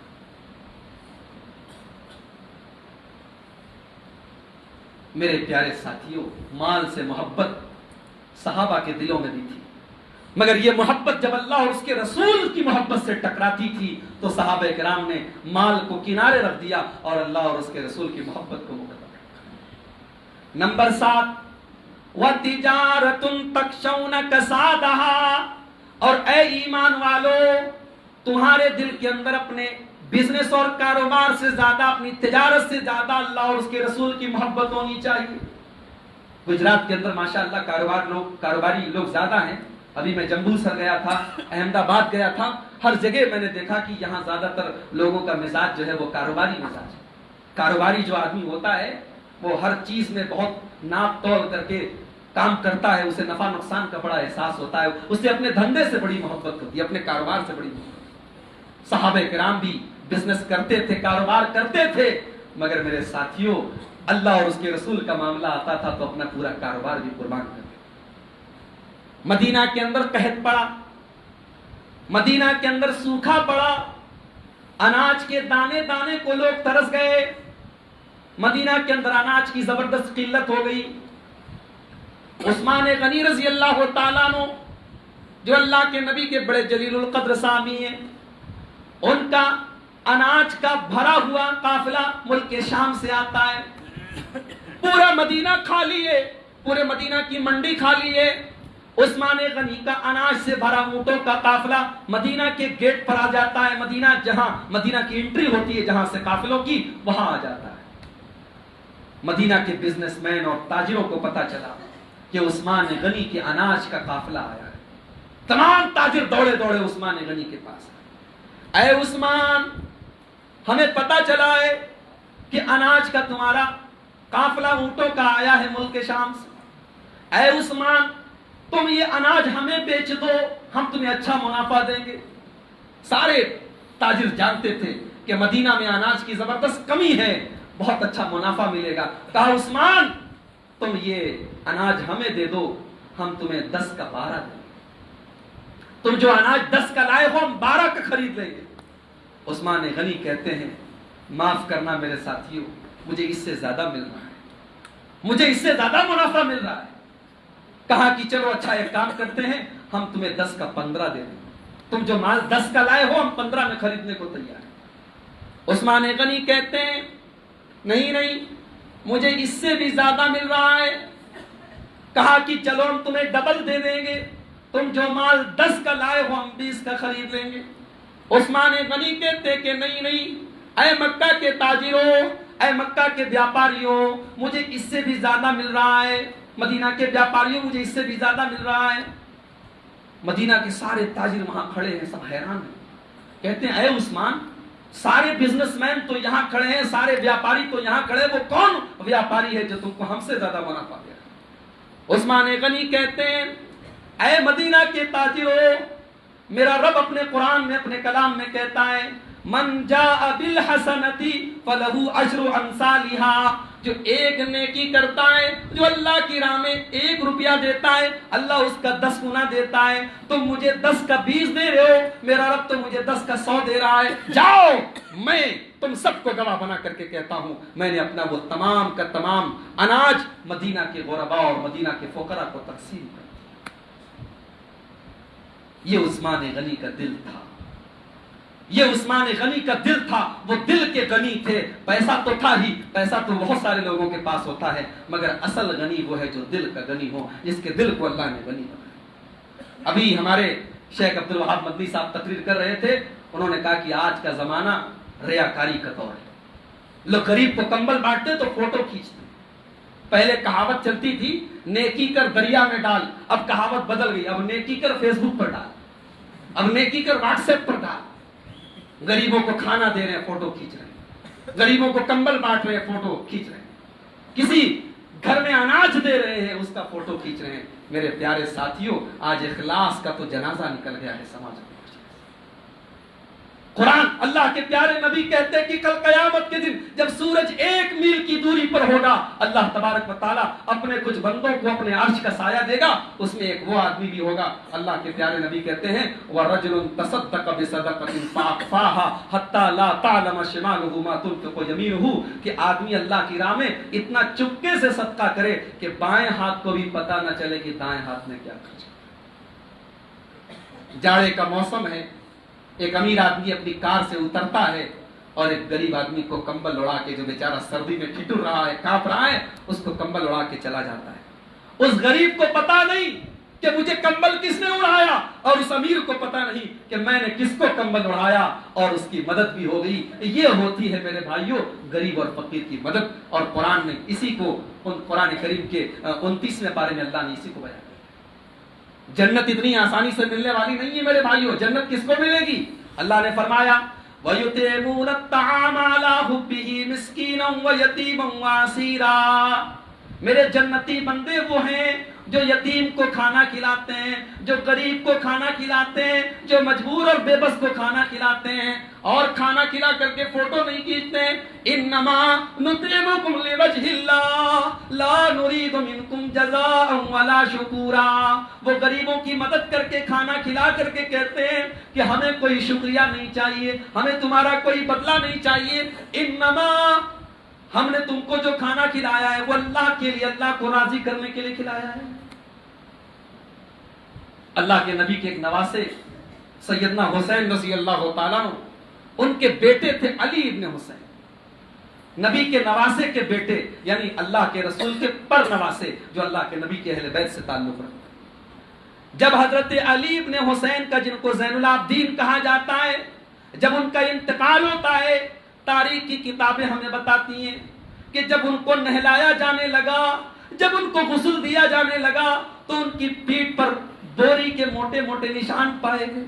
میرے پیارے ساتھیوں, مال سے محبت صحابہ کے دلوں میں بھی تھی, مگر یہ محبت جب اللہ اور اس کے رسول کی محبت سے ٹکراتی تھی تو صحابہ کرام نے مال کو کنارے رکھ دیا اور اللہ اور اس کے رسول کی محبت کو مقدم رکھا. نمبر 7, وَتِجَارَةٌ تَخْشَوْنَ كَسَادَهَا, اور اے ایمان والو تمہارے دل کے اندر اپنے بزنس اور کاروبار سے زیادہ, اپنی تجارت سے زیادہ اللہ اور اس کے رسول کی محبت ہونی چاہیے. گجرات کے اندر ماشاءاللہ کاروباری لوگ زیادہ ہیں. ابھی میں جمبو سر گیا تھا, احمد آباد گیا تھا, ہر جگہ میں نے دیکھا کہ یہاں زیادہ تر لوگوں کا مزاج جو ہے وہ کاروباری مزاج ہے. کاروباری جو آدمی ہوتا ہے وہ ہر چیز میں بہت ناپ تول کر کے کام کرتا ہے, اسے نفع نقصان کا بڑا احساس ہوتا ہے, اسے اپنے دھندے سے بڑی محبت ہوتی ہے, اپنے کاروبار سے بڑی محبت. صحابہ کرام بھی بزنس کرتے تھے, کاروبار کرتے تھے, مگر میرے ساتھیوں اللہ اور اس کے رسول کا معاملہ آتا تھا تو اپنا پورا کاروبار بھی قربان کرتے. مدینہ کے اندر قحط پڑا, مدینہ کے اندر سوکھا پڑا, اناج کے دانے دانے کو لوگ ترس گئے, مدینہ کے اندر اناج کی زبردست قلت ہو گئی. عثمان غنی رضی اللہ تعالیٰ عنہ جو اللہ کے نبی کے بڑے جلیل القدر سامی ہیں, ان کا اناج کا بھرا ہوا قافلہ ملک شام سے آتا ہے, پورا مدینہ خالی ہے, پورے مدینہ کی منڈی خالی ہے. عثمان غنی کا اناج سے بھرا اونٹوں کا قافلہ مدینہ کے گیٹ پر آ جاتا ہے. مدینہ کی انٹری ہوتی ہے جہاں سے قافلوں کی، وہاں آ جاتا ہے. مدینہ کے بزنس مین اور تاجروں کو پتا چلا کہ عثمان غنی کے اناج کا قافلہ آیا ہے. تمام تاجر دوڑے دوڑے عثمان غنی کے پاس. اے عثمان، ہمیں پتا چلا ہے کہ اناج کا تمہارا قافلہ اونٹوں کا آیا ہے ملک شام سے. اے عثمان، تم یہ اناج ہمیں بیچ دو، ہم تمہیں اچھا منافع دیں گے. سارے تاجر جانتے تھے کہ مدینہ میں اناج کی زبردست کمی ہے، بہت اچھا منافع ملے گا. کہا عثمان تم یہ اناج ہمیں دے دو، ہم تمہیں 10 کا 12 دیں گے. تم جو اناج 10 کا لائے ہو ہم 12 کا خرید لیں گے. عثمان غنی کہتے ہیں معاف کرنا میرے ساتھیوں، مجھے اس سے زیادہ مل رہا ہے، مجھے اس سے زیادہ منافع مل رہا ہے. کہا کہ چلو اچھا ایک کام کرتے ہیں، ہم تمہیں 10 کا 15 دے دیں. تم جو مال 10 کا لائے ہو ہم 15 میں خریدنے کو تیار ہیں. عثمان غنی کہتے ہیں نہیں، مجھے اس سے بھی زیادہ مل رہا ہے. کہا کہ چلو ہم تمہیں ڈبل دے دیں گے، تم جو مال 10 کا لائے ہو ہم 20 کا خرید لیں گے. عثمان غنی کہتے کہ نہیں، اے مکہ کے تاجروں، اے مکہ کے بیاپاریوں، مجھے اس سے بھی زیادہ مل رہا ہے. مدینہ کے بیاپاریوں، مجھے اس سے بھی زیادہ مل رہا ہے. مدینہ کے سارے تاجر وہاں کھڑے ہیں، سب حیران ہیں. کہتے ہیں اے عثمان، سارے بزنس مین تو یہاں کھڑے ہیں، سارے بیاپاری تو یہاں کھڑے، وہ کون بیاپاری ہے جو تم کو ہم سے زیادہ منافع دے رہا ہے؟ عثمان غنی کہتے ہیں اے مدینہ کے تاجروں، میرا رب اپنے قرآن میں اپنے کلام میں کہتا ہے من جاء بالحسنۃ فلہ عشر امثالھا. جو ایک نیکی کرتا ہے، جو اللہ کی راہ میں 1 روپیہ دیتا ہے، اللہ اس کا 10 گنا دیتا ہے. تم مجھے 10 کا 20 دے رہے ہو، میرا رب تو مجھے 10 کا 100 دے رہا ہے. جاؤ، میں تم سب کو گواہ بنا کر کے کہتا ہوں میں نے اپنا وہ تمام کا تمام اناج مدینہ کے غرباء اور مدینہ کے فقراء کو تقسیم کر دیا. یہ عثمان غنی کا دل تھا، یہ عثمان غنی کا دل تھا. وہ دل کے غنی تھے. پیسہ تو تھا ہی، پیسہ تو بہت سارے لوگوں کے پاس ہوتا ہے، مگر اصل غنی وہ ہے جو دل کا غنی ہو، جس کے دل کو اللہ نے غنی بنایا. ابھی ہمارے شیخ عبد الوہاب مدنی صاحب تقریر کر رہے تھے، انہوں نے کہا کہ آج کا زمانہ ریاکاری کا دور ہے. لوگ غریب کو کمبل بانٹتے تو فوٹو کھینچتے. پہلے کہاوت چلتی تھی نیکی کر دریا میں ڈال، اب کہاوت بدل گئی، اب نیکی کر فیس بک پر ڈال، اب نیکی کر واٹس ایپ پر ڈال. غریبوں کو کھانا دے رہے ہیں، فوٹو کھینچ رہے ہیں. غریبوں کو کمبل بانٹ رہے ہیں، فوٹو کھینچ رہے ہیں. کسی گھر میں اناج دے رہے ہیں، اس کا فوٹو کھینچ رہے ہیں. میرے پیارے ساتھیوں، آج اخلاص کا تو جنازہ نکل گیا ہے سماج میں. قرآن اللہ کے پیارے نبی کہتے ہیں کہ کل قیامت کے دن جب سورج 1 میل کی دوری پر ہوگا، اللہ تبارک و تعالیٰ اپنے کچھ بندوں کو اپنے عرش کا سایہ دے گا. اس میں ایک وہ آدمی بھی ہوگا. اللہ کے پیارے نبی کہتے ہیں وَرَجُلٌ تَصَدَّقَ بِصَدَقَةٍ فَأَخْفَاهَا حَتَّى لَا تَعْلَمَ شِمَالُهُ مَا تُنْفِقُ يَمِينُهُ. کہ آدمی اللہ کی راہ میں اتنا چپکے سے صدقہ کرے کہ بائیں ہاتھ کو بھی پتہ نہ چلے کہ دائیں ہاتھ میں کیا خرچ کرے. جاڑے کا موسم ہے، ایک امیر آدمی اپنی کار سے اترتا ہے اور ایک غریب آدمی کو کمبل اڑا کے، جو بیچارہ سردی میں ٹھٹر رہا ہے، کانپ رہا ہے، اس کو کمبل اڑا کے چلا جاتا ہے. اس غریب کو پتا نہیں کہ مجھے کمبل کس نے اڑایا، اور اس امیر کو پتا نہیں کہ میں نے کس کو کمبل اڑایا، اور اس کی مدد بھی ہو گئی. یہ ہوتی ہے میرے بھائیوں غریب اور فقیر کی مدد. اور قرآن نے اسی کو، قرآن کریم کے 29ویں پارے میں اللہ نے اسی کو بیان کیا. جنت اتنی آسانی سے ملنے والی نہیں ہے میرے بھائیوں. جنت کس کو ملے گی؟ اللہ نے فرمایا وَيُطْعِمُونَ الطَّعَامَ عَلَىٰ حُبِّهِ مِسْكِينًا وَيَتِيمًا وَأَسِيرًا. میرے جنتی بندے وہ ہیں جو یتیم کو کھانا کھلاتے ہیں، جو غریب کو کھانا کھلاتے ہیں، جو مجبور اور بے بس کو کھانا کھلاتے ہیں، اور کھانا کھلا کر کے فوٹو نہیں کھینچتے. انما نطعمکم لوجہ اللہ لا نرید منکم جزاء ولا شکورا. وہ غریبوں کی مدد کر کے کھانا کھلا کر کے کہتے ہیں کہ ہمیں کوئی شکریہ نہیں چاہیے، ہمیں تمہارا کوئی بدلہ نہیں چاہیے. انما ہم نے تم کو جو کھانا کھلایا ہے وہ اللہ کے لیے، اللہ کو راضی کرنے کے لیے کھلایا ہے. اللہ کے نبی کے ایک نواسے سیدنا حسین رضی اللہ تعالیٰ عنہ، ان کے بیٹے تھے علی ابن حسین. نبی کے نواسے کے بیٹے یعنی اللہ کے رسول کے پر نواسے جو اللہ کے نبی کے اہل بیت سے تعلق رکھتے ہیں۔ جب حضرت علی ابن حسین کا جن کو زین العابدین کہا جاتا ہے جب ان کا انتقال ہوتا ہے تاریخ کی کتابیں ہمیں بتاتی ہیں کہ جب ان کو نہلایا جانے لگا جب ان کو غسل دیا جانے لگا تو ان کی پیٹھ پر بوری کے موٹے موٹے نشان پائے گئے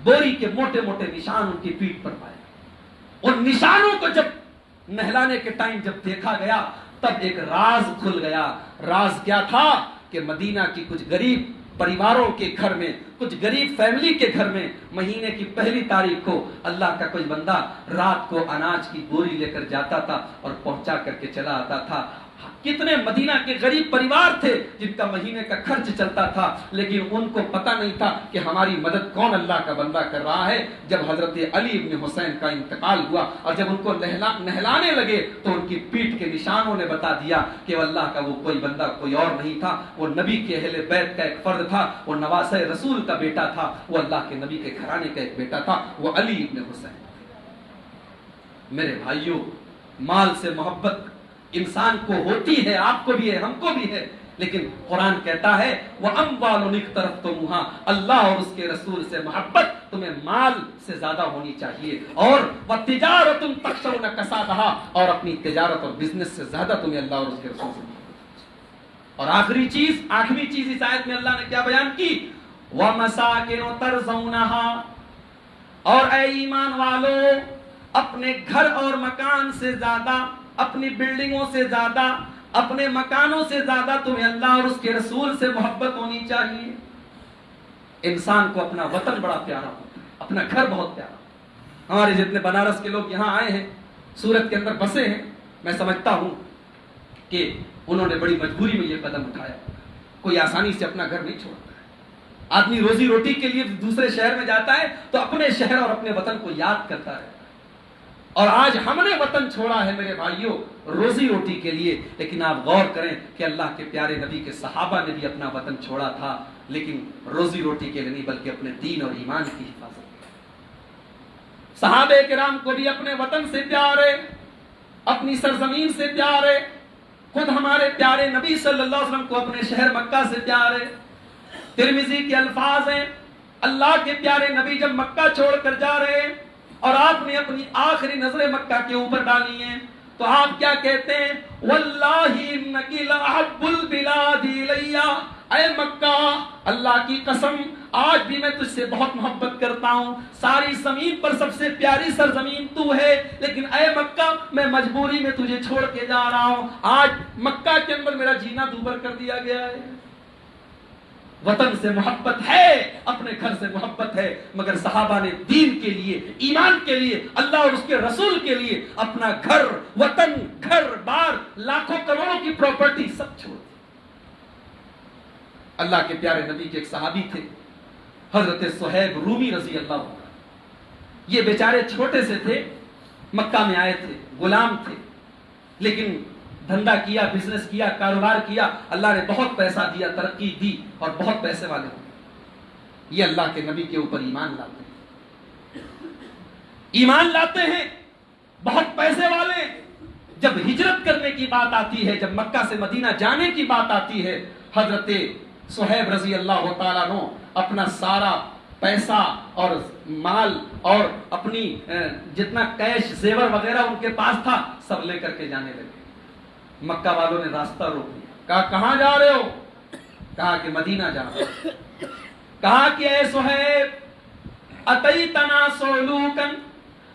بوری کے موٹے موٹے نشان ان کی پیٹھ پر پائے گئے۔ ان نشانوں کو جب نہلانے کے ٹائم جب دیکھا گیا تب ایک راز کھل گیا۔ راز کیا تھا کہ مدینہ کی کچھ غریب پریواروں کے گھر میں کچھ غریب فیملی کے گھر میں مہینے کی پہلی تاریخ کو اللہ کا کوئی بندہ رات کو اناج کی بوری لے کر جاتا تھا اور پہنچا کر کے چلا آتا تھا۔ کتنے مدینہ کے غریب پریوار تھے جن کا مہینے کا خرچ چلتا تھا لیکن ان کو پتہ نہیں تھا کہ ہماری مدد کون اللہ کا بندہ کر رہا ہے۔ جب حضرت علی ابن حسین کا انتقال ہوا اور جب ان کو نہلانے لگے تو ان کی پیٹھ کے نشانوں نے بتا دیا کہ وہ اللہ کا وہ کوئی بندہ کوئی اور نہیں تھا، وہ نبی کے اہل بیت کا ایک فرد تھا، وہ نواسہ رسول کا بیٹا تھا، وہ اللہ کے نبی کے گھرانے کا ایک بیٹا تھا، وہ علی ابن حسین۔ میرے بھائیوں، مال سے محبت انسان کو ہوتی ہے، آپ کو بھی ہے، ہم کو بھی ہے، لیکن قرآن کہتا ہے وَأَمْوَالٌ اقْتَرَفْتُمُوهَا، اللہ اور اس کے رسول سے محبت تمہیں مال سے زیادہ ہونی چاہیے، اور وَتِجَارَةٌ تَخْشَوْنَ كَسَادَهَا، اور اپنی تجارت اور بزنس سے زیادہ تمہیں اللہ اور اس کے رسول سے محبت۔ اور آخری چیز اس آیت میں اللہ نے کیا بیان کی؟ وَمَسَاكِنُ تَرْضَوْنَهَا، اور اے ایمان والو اپنے گھر اور مکان سے زیادہ، اپنی بلڈنگوں سے زیادہ، اپنے مکانوں سے زیادہ تمہیں اللہ اور اس کے رسول سے محبت ہونی چاہیے۔ انسان کو اپنا وطن بڑا پیارا ہوتا ہے، اپنا گھر بہت پیارا۔ ہمارے جتنے بنارس کے لوگ یہاں آئے ہیں، سورت کے اندر بسے ہیں، میں سمجھتا ہوں کہ انہوں نے بڑی مجبوری میں یہ قدم اٹھایا۔ کوئی آسانی سے اپنا گھر نہیں چھوڑتا ہے۔ آدمی روزی روٹی کے لیے دوسرے شہر میں جاتا ہے تو اپنے شہر اور اپنے وطن کو یاد کرتا ہے، اور آج ہم نے وطن چھوڑا ہے میرے بھائیوں روزی روٹی کے لیے، لیکن آپ غور کریں کہ اللہ کے پیارے نبی کے صحابہ نے بھی اپنا وطن چھوڑا تھا، لیکن روزی روٹی کے لیے نہیں بلکہ اپنے دین اور ایمان کی حفاظت کی۔ صحابہ کرام کو بھی اپنے وطن سے پیار ہے، اپنی سرزمین سے پیار ہے، خود ہمارے پیارے نبی صلی اللہ علیہ وسلم کو اپنے شہر مکہ سے پیار ہے۔ ترمذی کے الفاظ ہیں، اللہ کے پیارے نبی جب مکہ چھوڑ کر جا رہے ہیں اور آپ نے اپنی آخری نظریں مکہ کے اوپر ڈالی ہیں تو آپ کیا کہتے ہیں؟ واللہ انکی لأحب البلاد الی، اے مکہ اللہ کی قسم آج بھی میں تجھ سے بہت محبت کرتا ہوں، ساری زمین پر سب سے پیاری سرزمین تو ہے، لیکن اے مکہ میں مجبوری میں تجھے چھوڑ کے جا رہا ہوں، آج مکہ کے اندر میرا جینا دوبر کر دیا گیا ہے۔ وطن سے محبت ہے، اپنے گھر سے محبت ہے، مگر صحابہ نے دین کے لیے، ایمان کے لیے، اللہ اور اس کے رسول کے لیے اپنا گھر، وطن، گھر بار، لاکھوں کروڑوں کی پراپرٹی سب چھوڑ دی۔ اللہ کے پیارے نبی کے ایک صحابی تھے حضرت صہیب رومی رضی اللہ عنہ، یہ بیچارے چھوٹے سے تھے، مکہ میں آئے تھے، غلام تھے، لیکن دھندا کیا، بزنس کیا، کاروبار کیا، اللہ نے بہت پیسہ دیا، ترقی دی اور بہت پیسے والے ہوئے۔ یہ اللہ کے نبی کے اوپر ایمان لاتے ہیں، بہت پیسے والے۔ جب ہجرت کرنے کی بات آتی ہے، جب مکہ سے مدینہ جانے کی بات آتی ہے، حضرت صہیب رضی اللہ تعالیٰ عنہ اپنا سارا پیسہ اور مال اور اپنی جتنا کیش زیور وغیرہ ان کے پاس تھا سب لے کر کے جانے لگے۔ مکہ والوں نے راستہ روک دیا، کہا کہاں جا رہے ہو؟ کہا کہ مدینہ جا رہے ہو۔ کہا کہ اے صہیب اتیتنا سولوکن،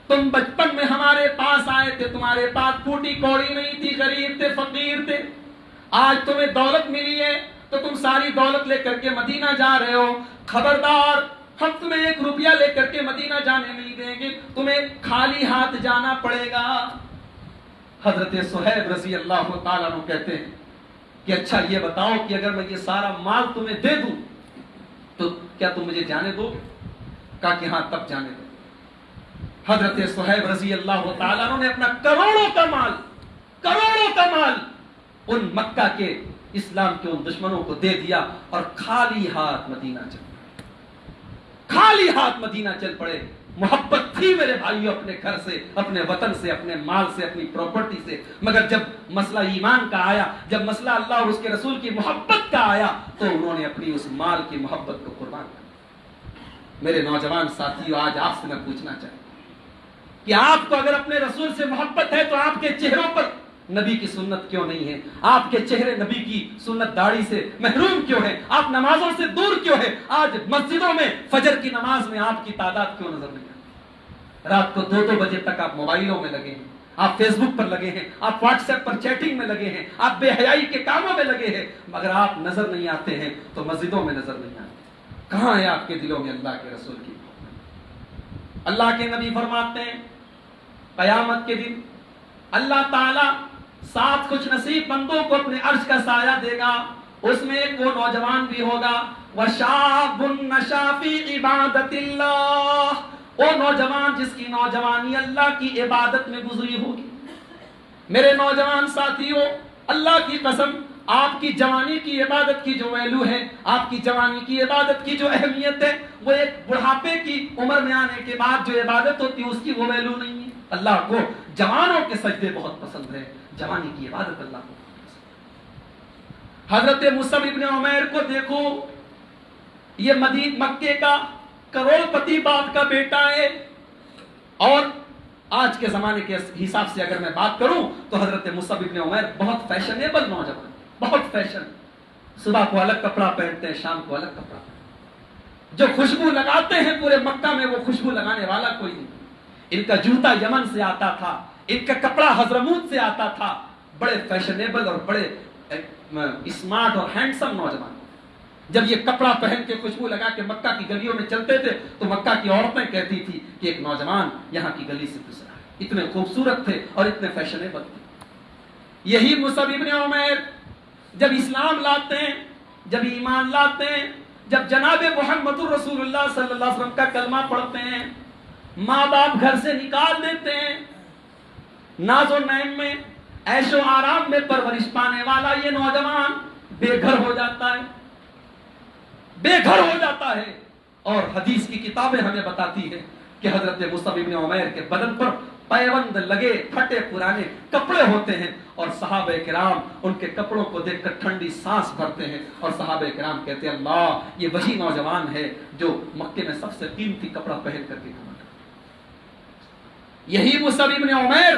تم بچپن میں ہمارے پاس آئے تھے، تمہارے پاس پھوٹی کوڑی نہیں تھی، غریب تھے، فقیر تھے، آج تمہیں دولت ملی ہے تو تم ساری دولت لے کر کے مدینہ جا رہے ہو، خبردار ہم تمہیں 1 روپیہ لے کر کے مدینہ جانے نہیں دیں گے، تمہیں خالی ہاتھ جانا پڑے گا۔ حضرت صہیب رضی اللہ تعالیٰ عنہ کہتے ہیں کہ اچھا یہ بتاؤ کہ اگر میں یہ سارا مال تمہیں دے دوں تو کیا تم مجھے جانے دو گے؟ کہا کہ ہاں تب جانے دو۔ حضرت صہیب رضی اللہ تعالیٰ عنہ نے اپنا کروڑوں کا مال ان مکہ کے اسلام کے ان دشمنوں کو دے دیا اور خالی ہاتھ مدینہ چل پڑے۔ محبت تھی میرے بھائیوں اپنے گھر سے، اپنے وطن سے، اپنے مال سے، اپنی پراپرٹی سے، مگر جب مسئلہ ایمان کا آیا، جب مسئلہ اللہ اور اس کے رسول کی محبت کا آیا تو انہوں نے اپنی اس مال کی محبت کو قربان کر۔ میرے نوجوان ساتھیوں، آج آپ سے میں پوچھنا چاہتا ہوں کہ آپ کو اگر اپنے رسول سے محبت ہے تو آپ کے چہروں پر نبی کی سنت کیوں نہیں ہے؟ آپ کے چہرے نبی کی سنت داڑھی سے محروم کیوں ہیں؟ آپ نمازوں سے دور کیوں ہیں؟ آج مسجدوں میں فجر کی نماز میں آپ کی تعداد کیوں نظر نہیں آتی؟ رات کو 2 بجے تک آپ موبائلوں میں لگے ہیں، آپ فیس بک پر لگے ہیں، آپ واٹس ایپ پر چیٹنگ میں لگے ہیں، آپ بے حیائی کے کاموں میں لگے ہیں، مگر آپ نظر نہیں آتے ہیں تو مسجدوں میں نظر نہیں آتے۔ کہاں ہے آپ کے دلوں میں اللہ کے رسول کی؟ اللہ کے نبی فرماتے ہیں قیامت کے دن اللہ تعالی 7 خوش نصیب بندوں کو اپنے عرش کا سایہ دے گا، اس میں ایک وہ نوجوان بھی ہوگا وَشَابٌ نَشَا فِي عِبَادَةِ اللَّهِ، وہ نوجوان جس کی نوجوانی اللہ کی عبادت میں گزری ہوگی۔ میرے نوجوان ساتھیوں، اللہ کی قسم، آپ کی جوانی کی عبادت کی جو ویلو ہے، آپ کی جوانی کی عبادت کی جو اہمیت ہے، وہ ایک بڑھاپے کی عمر میں آنے کے بعد جو عبادت ہوتی ہے اس کی وہ ویلو نہیں ہے۔ اللہ کو جوانوں کے سجدے بہت پسند ہے، جوانی کی عبادت اللہ کو پسند ہے۔ حضرت مصعب ابن عمیر کو دیکھو، یہ مکے کا کروڑ پتی باپ کا بیٹا ہے، اور آج کے زمانے کے حساب سے اگر میں بات کروں تو حضرت مصعب ابن عمیر بہت فیشنیبل نوجوان، بہت فیشن، صبح کو الگ کپڑا پہنتے ہیں، شام کو الگ کپڑا پہنتے ہیں، جو خوشبو لگاتے ہیں پورے مکہ میں وہ خوشبو لگانے والا کوئی نہیں۔ ان کا جوتا یمن سے آتا تھا، ان کا کپڑا حضرموت سے آتا تھا، بڑے فیشنیبل اور بڑے اسمارٹ اور ہینڈسم نوجوان۔ جب یہ کپڑا پہن کے خوشبو لگا کے مکہ کی گلیوں میں چلتے تھے تو مکہ کی عورتیں کہتی تھی کہ ایک نوجوان یہاں کی گلی سے گزرا ہے، اتنے خوبصورت تھے اور اتنے فیشنیبل تھے۔ یہی مصعب ابن عمیر جب اسلام لاتے ہیں، جب ایمان لاتے ہیں، جب جناب محمد رسول اللہ صلی اللہ علیہ وسلم کا کلمہ پڑھتے ہیں، ماں باپ گھر سے نکال دیتے ہیں، ناز و نعیم میں عیش و آرام میں پرورش پانے والا یہ نوجوان بے گھر ہو جاتا ہے، بے گھر ہو جاتا ہے۔ اور حدیث کی کتابیں ہمیں بتاتی ہے کہ حضرت مصعب ابن عمیر کے بدن پر پیوند لگے پھٹے پرانے کپڑے ہوتے ہیں، اور صحابہ کرام ان کے کپڑوں کو دیکھ کر ٹھنڈی سانس بھرتے ہیں، اور صحابہ کرام کہتے ہیں اللہ، یہ وہی نوجوان ہے جو مکے میں سب سے قیمتی کپڑا پہن کر کے گھوما۔ یہی مصعب ابن عمیر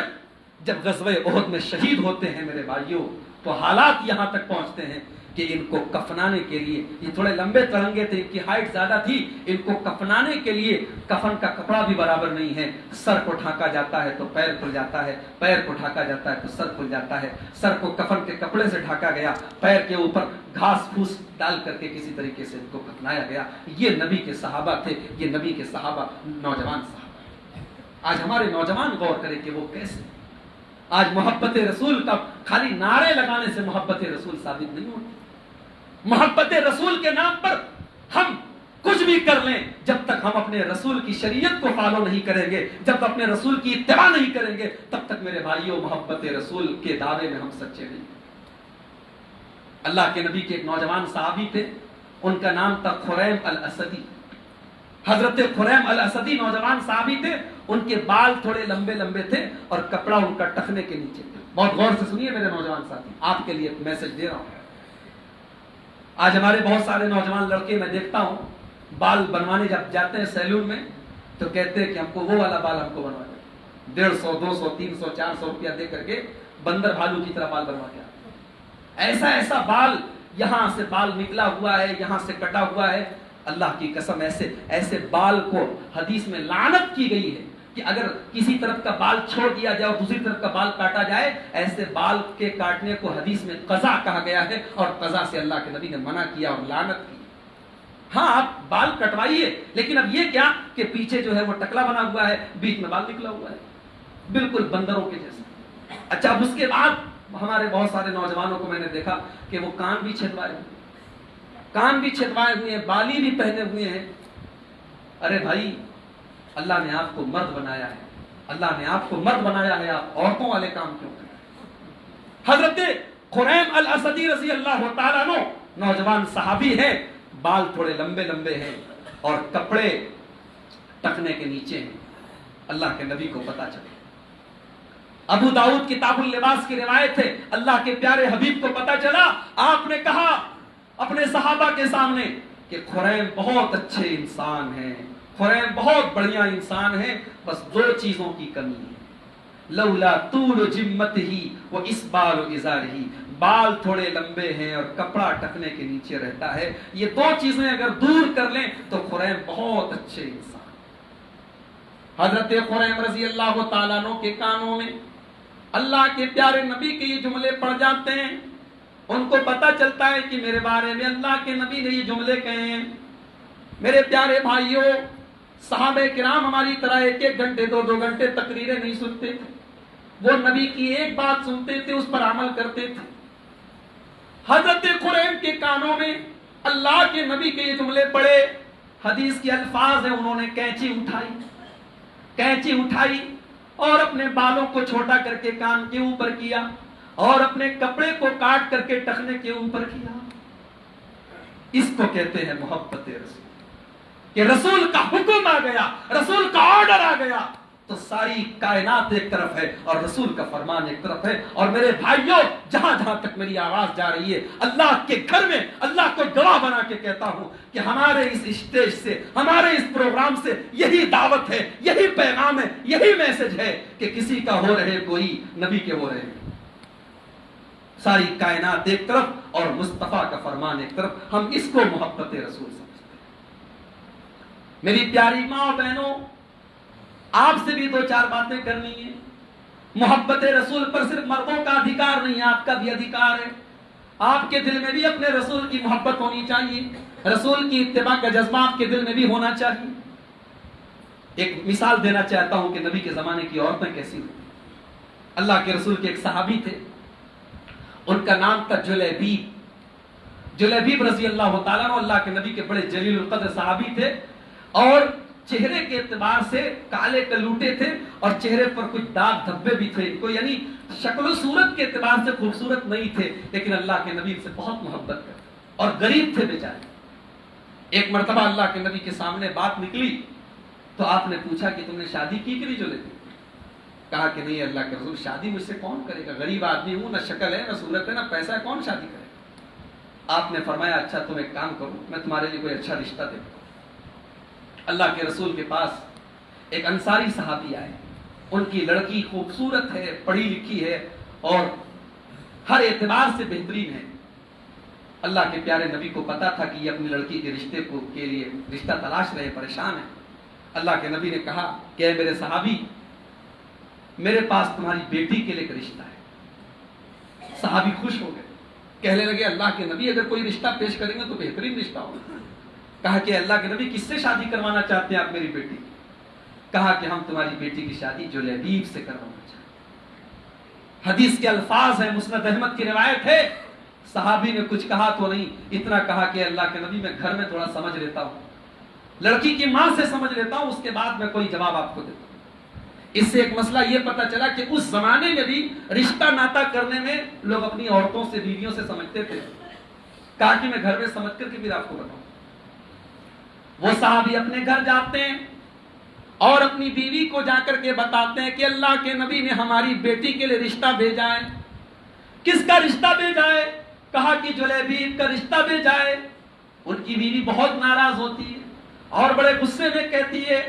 جب غزوہ احد میں شہید ہوتے ہیں میرے بھائیوں، تو حالات یہاں تک پہنچتے ہیں کہ ان کو کفنانے کے لیے، یہ تھوڑے لمبے ترنگے تھے، ان کی ہائٹ زیادہ تھی، ان کو کفنانے کے لیے کفن کا کپڑا بھی برابر نہیں ہے۔ سر کو ڈھانکا جاتا ہے تو پیر کھل جاتا ہے، پیر کو ڈھانکا جاتا ہے تو سر کھل جاتا ہے۔ سر کو کفن کے کپڑے سے ڈھانکا گیا، پیر کے اوپر گھاس پھوس ڈال کر کے کسی طریقے سے ان کو کفنایا گیا۔ یہ نبی کے صحابہ تھے، یہ نبی کے صحابہ، نوجوان صحابہ۔ آج ہمارے نوجوان غور کریں کہ وہ کیسے، آج محبت رسول کا خالی نعرے لگانے سے محبت رسول ثابت نہیں ہوتی۔ محبت رسول کے نام پر ہم کچھ بھی کر لیں، جب تک ہم اپنے رسول کی شریعت کو فالو نہیں کریں گے، جب تک اپنے رسول کی اتباع نہیں کریں گے، تب تک میرے بھائیوں محبت رسول کے دعوے میں ہم سچے نہیں۔ اللہ کے نبی کے ایک نوجوان صحابی تھے، ان کا نام تھا خریم الاسدی۔ حضرت خریم الاسدی نوجوان صحابی تھے، ان کے بال تھوڑے لمبے لمبے تھے اور کپڑا ان کا ٹخنے کے نیچے تھا۔ بہت غور سے سنیے میرے نوجوان ساتھی، آپ کے لیے میسج دے رہا ہوں۔ آج ہمارے بہت سارے نوجوان لڑکے میں دیکھتا ہوں بال بنوانے جب جاتے ہیں سیلون میں تو کہتے ہیں کہ ہم کو وہ والا بال ہم کو بنوا دیں، 150 200 300 400 روپیہ دے کر کے بندر بھالو کی طرح بال بنوا کے آتے ہیں۔ ایسا ایسا بال، یہاں سے بال نکلا ہوا ہے، یہاں سے کٹا ہوا ہے۔ اللہ کی قسم، ایسے بال کو حدیث میں لعنت کی گئی ہے کہ اگر کسی طرف کا بال چھوڑ دیا جائے اور دوسری طرف کا بال کاٹا جائے، ایسے بال کے کاٹنے کو حدیث میں قضا کہا گیا ہے، اور قضا سے اللہ کے نبی نے منع کیا اور لعنت کی۔ ہاں آپ بال کٹوائیے، لیکن اب یہ کیا کہ پیچھے جو ہے وہ ٹکلا بنا ہوا ہے، بیچ میں بال نکلا ہوا ہے، بالکل بندروں کے جیسا۔ اچھا، اب اس کے بعد ہمارے بہت سارے نوجوانوں کو میں نے دیکھا کہ وہ کان بھی چھدوائے ہوئے، کان بھی چھدوائے ہوئے ہیں، بالی بھی پہنے ہوئے ہیں۔ ارے بھائی، اللہ نے آپ کو مرد بنایا ہے، اللہ نے آپ کو مرد بنایا ہے، آپ عورتوں والے کام کیوں کریں؟ حضرت خریم الاسدی رضی اللہ تعالیٰ عنہ نوجوان صحابی ہیں، بال تھوڑے لمبے لمبے ہیں اور کپڑے ٹخنے کے نیچے ہیں، اللہ کے نبی کو پتا چلے۔ ابو داؤد کتاب اللباس کی روایت ہے، اللہ کے پیارے حبیب کو پتا چلا، آپ نے کہا اپنے صحابہ کے سامنے کہ خریم بہت اچھے انسان ہیں، خریم بہت بڑھیا انسان ہے، بس دو چیزوں کی کمی ہے، لولا طول جمتہ و اسبال ازارہ، بال تھوڑے لمبے ہیں اور کپڑا ٹکنے کے نیچے رہتا ہے، یہ دو چیزیں اگر دور کر لیں تو خریم بہت اچھے انسان۔ حضرت خریم رضی اللہ تعالیٰ عنہ کے کانوں میں اللہ کے پیارے نبی کے یہ جملے پڑ جاتے ہیں، ان کو پتا چلتا ہے کہ میرے بارے میں اللہ کے نبی نے یہ جملے کہے ہیں۔ میرے پیارے بھائیوں، صحابہ کرام ہماری طرح ایک ایک گھنٹے دو گھنٹے تقریریں نہیں سنتے تھے، وہ نبی کی ایک بات سنتے تھے، اس پر عمل کرتے تھے۔ حضرت خریم کے کانوں میں اللہ کے نبی کے یہ جملے پڑے، حدیث کے الفاظ ہیں، انہوں نے کینچی اٹھائی اور اپنے بالوں کو چھوٹا کر کے کان کے اوپر کیا اور اپنے کپڑے کو کاٹ کر کے ٹخنے کے اوپر کیا۔ اس کو کہتے ہیں محبت رسول، کہ رسول کا حکم آ گیا، رسول کا آرڈر آ گیا تو ساری کائنات ایک طرف ہے اور رسول کا فرمان ایک طرف ہے۔ اور میرے بھائیوں، جہاں جہاں تک میری آواز جا رہی ہے، اللہ کے گھر میں اللہ کو گواہ بنا کے کہتا ہوں کہ ہمارے اس اسٹیج سے، ہمارے اس پروگرام سے یہی دعوت ہے، یہی پیغام ہے، یہی میسج ہے کہ کسی کا ہو رہے کوئی، نبی کے ہو رہے، ساری کائنات ایک طرف اور مصطفیٰ کا فرمان ایک طرف، ہم اس کو محبت رسول سمجھتے ہیں۔ میری پیاری ماں اور بہنوں، آپ سے بھی دو چار باتیں کرنی ہیں۔ محبت رسول پر صرف مردوں کا ادھیکار نہیں ہے، آپ کا بھی ادھیکار ہے۔ آپ کے دل میں بھی اپنے رسول کی محبت ہونی چاہیے، رسول کی اتباع کا جذبہ آپ کے دل میں بھی ہونا چاہیے۔ ایک مثال دینا چاہتا ہوں کہ نبی کے زمانے کی عورتیں کیسی ہوتی۔ اللہ کے رسول کے ایک صحابی تھے، ان کا نام تھا جلیبیب رضی اللہ تعالیٰ عنہ، اللہ کے نبی کے بڑے جلیل القدر صحابی تھے، اور چہرے کے اعتبار سے کالے کلوٹے تھے اور چہرے پر کچھ داغ دھبے بھی تھے، کوئی یعنی شکل و صورت کے اعتبار سے خوبصورت نہیں تھے، لیکن اللہ کے نبی سے بہت محبت کرتے اور غریب تھے بیچارے۔ ایک مرتبہ اللہ کے نبی کے سامنے بات نکلی تو آپ نے پوچھا کہ تم نے شادی کی کہ نہیں جلیبی؟ کہا کہ نہیں اللہ کے رسول، شادی مجھ سے کون کرے گا، غریب آدمی ہوں، نہ شکل ہے نہ صورت ہے نہ پیسہ ہے، کون شادی کرے گا؟ آپ نے فرمایا اچھا تم ایک کام کرو، میں تمہارے لیے کوئی اچھا رشتہ دے دوں۔ اللہ کے رسول کے پاس ایک انصاری صحابی آئے، ان کی لڑکی خوبصورت ہے، پڑھی لکھی ہے اور ہر اعتبار سے بہترین ہے۔ اللہ کے پیارے نبی کو پتا تھا کہ یہ اپنی لڑکی کے رشتے کے لیے رشتہ تلاش رہے، پریشان ہیں۔ اللہ کے نبی نے کہا کہ اے میرے صحابی، میرے پاس تمہاری بیٹی کے لیے ایک رشتہ ہے۔ صحابی خوش ہو گئے، کہنے لگے اللہ کے نبی اگر کوئی رشتہ پیش کریں گے تو بہترین رشتہ ہوگا۔ کہا کہ اللہ کے نبی کس سے شادی کروانا چاہتے ہیں آپ میری بیٹی؟ کہا کہ ہم تمہاری بیٹی کی شادی جلیبیب سے کروانا چاہتے ہیں۔ حدیث کے الفاظ ہیں، مسند احمد کی روایت ہے، صحابی نے کچھ کہا تو نہیں، اتنا کہا کہ اللہ کے نبی میں گھر میں تھوڑا سمجھ لیتا ہوں، لڑکی کی ماں سے سمجھ لیتا ہوں، اس کے بعد میں کوئی جواب آپ کو دیتا ہوں۔ اس سے ایک مسئلہ یہ پتا چلا کہ اس زمانے میں بھی رشتہ ناتا کرنے میں لوگ اپنی عورتوں سے، بیویوں سے سمجھتے تھے۔ کہا کہ میں گھر میں سمجھ کر کے پھر آپ کو بتاؤں۔ وہ صحابی اپنے گھر جاتے ہیں اور اپنی بیوی کو جا کر کے بتاتے ہیں کہ اللہ کے نبی نے ہماری بیٹی کے لیے رشتہ بھیجا ہے۔ کس کا رشتہ بھیجا ہے؟ کہا کہ جلیبیب کا رشتہ بھیجا ہے۔ ان کی بیوی بہت ناراض ہوتی ہے اور بڑے غصے میں کہتی ہے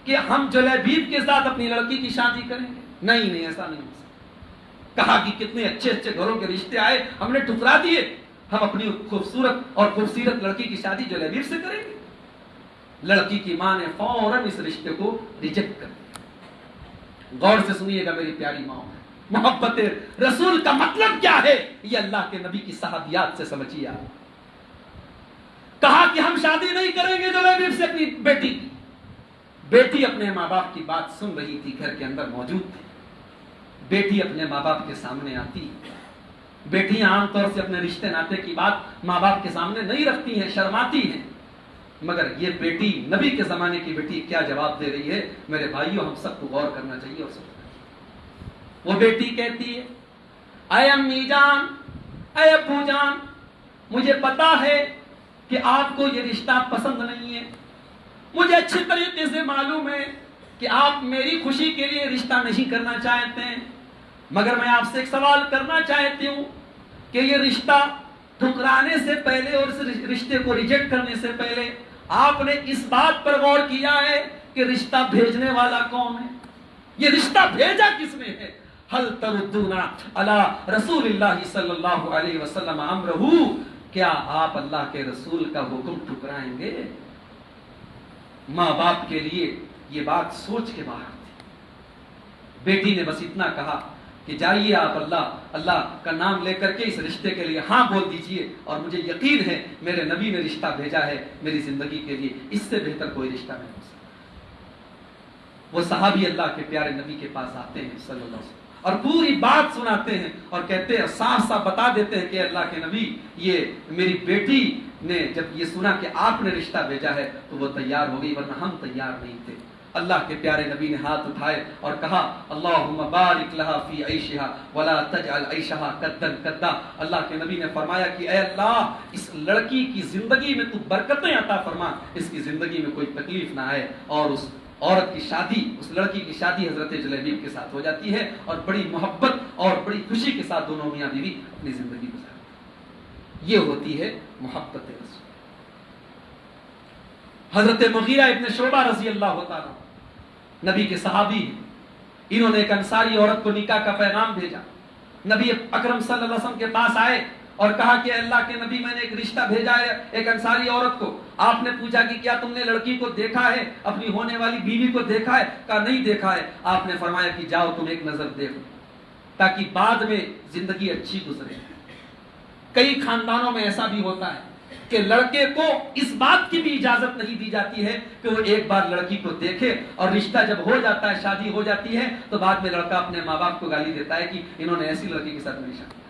کہ ہم جلیبیب کے ساتھ اپنی لڑکی کی شادی کریں گے۔ نہیں ایسا نہیں ہو سکتا۔ کہا کہ کتنے اچھے اچھے گھروں کے رشتے آئے، ہم نے ٹکرا دیے، ہم اپنی خوبصورت اور خوبصورت لڑکی کی شادی جلیبیب سے کریں گے۔ لڑکی کی ماں نے فوراً اس رشتے کو ریجیکٹ کر دیا۔ غور سے سنیے گا میری پیاری ماں، محبت رسول کا مطلب کیا ہے یہ اللہ کے نبی کی صحابیات سے سمجھیے آپ۔ کہا کہ ہم شادی نہیں کریں گے جلیبیب سے اپنی بیٹی کی۔ بیٹی اپنے ماں باپ کی بات سن رہی تھی، گھر کے اندر موجود تھی۔ بیٹی اپنے ماں باپ کے سامنے آتی، بیٹیاں عام طور سے اپنے رشتے ناطے کی بات ماں باپ کے سامنے نہیں رکھتی ہیں، شرماتی ہیں، مگر یہ بیٹی نبی کے زمانے کی بیٹی کیا جواب دے رہی ہے میرے بھائیوں، ہم سب کو غور کرنا چاہیے اور سب۔ وہ بیٹی کہتی ہے اے امی جان، اے ابو جان، مجھے پتا ہے کہ آپ کو یہ رشتہ پسند نہیں ہے، مجھے اچھی طریقے سے معلوم ہے کہ آپ میری خوشی کے لیے رشتہ نہیں کرنا چاہتے ہیں، مگر میں آپ سے ایک سوال کرنا چاہتی ہوں کہ یہ رشتہ ٹھکرانے سے پہلے اور اس رشتے کو ریجیکٹ کرنے سے پہلے آپ نے اس بات پر غور کیا ہے کہ رشتہ بھیجنے والا کون ہے؟ یہ رشتہ بھیجا کس نے ہے؟ حل تردون علی رسول اللہ صلی اللہ علیہ وسلم امرہ، کیا آپ اللہ کے رسول کا حکم ٹھکرائیں گے؟ ماں باپ کے لیے یہ بات سوچ کے باہر تھی۔ بیٹی نے بس اتنا کہا کہ جائیے آپ اللہ کا نام لے کر کے اس رشتے کے لیے ہاں بول دیجئے، اور مجھے یقین ہے میرے نبی نے رشتہ بھیجا ہے میری زندگی کے لیے، اس سے بہتر کوئی رشتہ نہیں ہو سکتا۔ وہ صحابی اللہ کے پیارے نبی کے پاس آتے ہیں صلی اللہ علیہ وسلم اور پوری بات سناتے ہیں اور کہتے ہیں، صاف صاف بتا دیتے ہیں کہ اللہ کے نبی، یہ میری بیٹی نے جب یہ سنا کہ آپ نے رشتہ بھیجا ہے تو وہ تیار ہو گئی، ورنہ ہم تیار نہیں تھے۔ اللہ کے پیارے نبی نے ہاتھ اٹھائے اور کہا، اللہم بارک لہا فی عیشہا ولا تجعل عیشہا کدن کدا۔ اللہ کے نبی نے فرمایا کہ اے اللہ، اس لڑکی کی زندگی میں تو برکتیں عطا فرما، اس کی زندگی میں کوئی تکلیف نہ آئے۔ اور اس عورت کی شادی، اس لڑکی کی شادی حضرت جلیبیب کے ساتھ ہو جاتی ہے اور بڑی محبت اور بڑی خوشی کے ساتھ دونوں میاں بیوی اپنی زندگی گزارتے ہیں۔ یہ ہوتی ہے محبت رسول۔ حضرت مغیرہ ابن شعبہ رضی اللہ تعالیٰ نبی کے صحابی ہیں، انہوں نے ایک انصاری عورت کو نکاح کا پیغام بھیجا۔ نبی اکرم صلی اللہ علیہ وسلم کے پاس آئے اور کہا کہ اللہ کے نبی، میں نے ایک رشتہ بھیجا ہے ایک انصاری عورت کو۔ آپ نے پوچھا کہ کیا تم نے لڑکی کو دیکھا ہے، اپنی ہونے والی بیوی کو دیکھا ہے؟ کہا نہیں دیکھا ہے۔ آپ نے فرمایا کہ جاؤ تم ایک نظر دیکھو تاکہ بعد میں زندگی اچھی گزرے۔ کئی خاندانوں میں ایسا بھی ہوتا ہے کہ لڑکے کو اس بات کی بھی اجازت نہیں دی جاتی ہے کہ وہ ایک بار لڑکی کو دیکھے، اور رشتہ جب ہو جاتا ہے، شادی ہو جاتی ہے، تو بعد میں لڑکا اپنے ماں باپ کو گالی دیتا ہے کہ انہوں نے ایسی لڑکی کے ساتھ میری شادی۔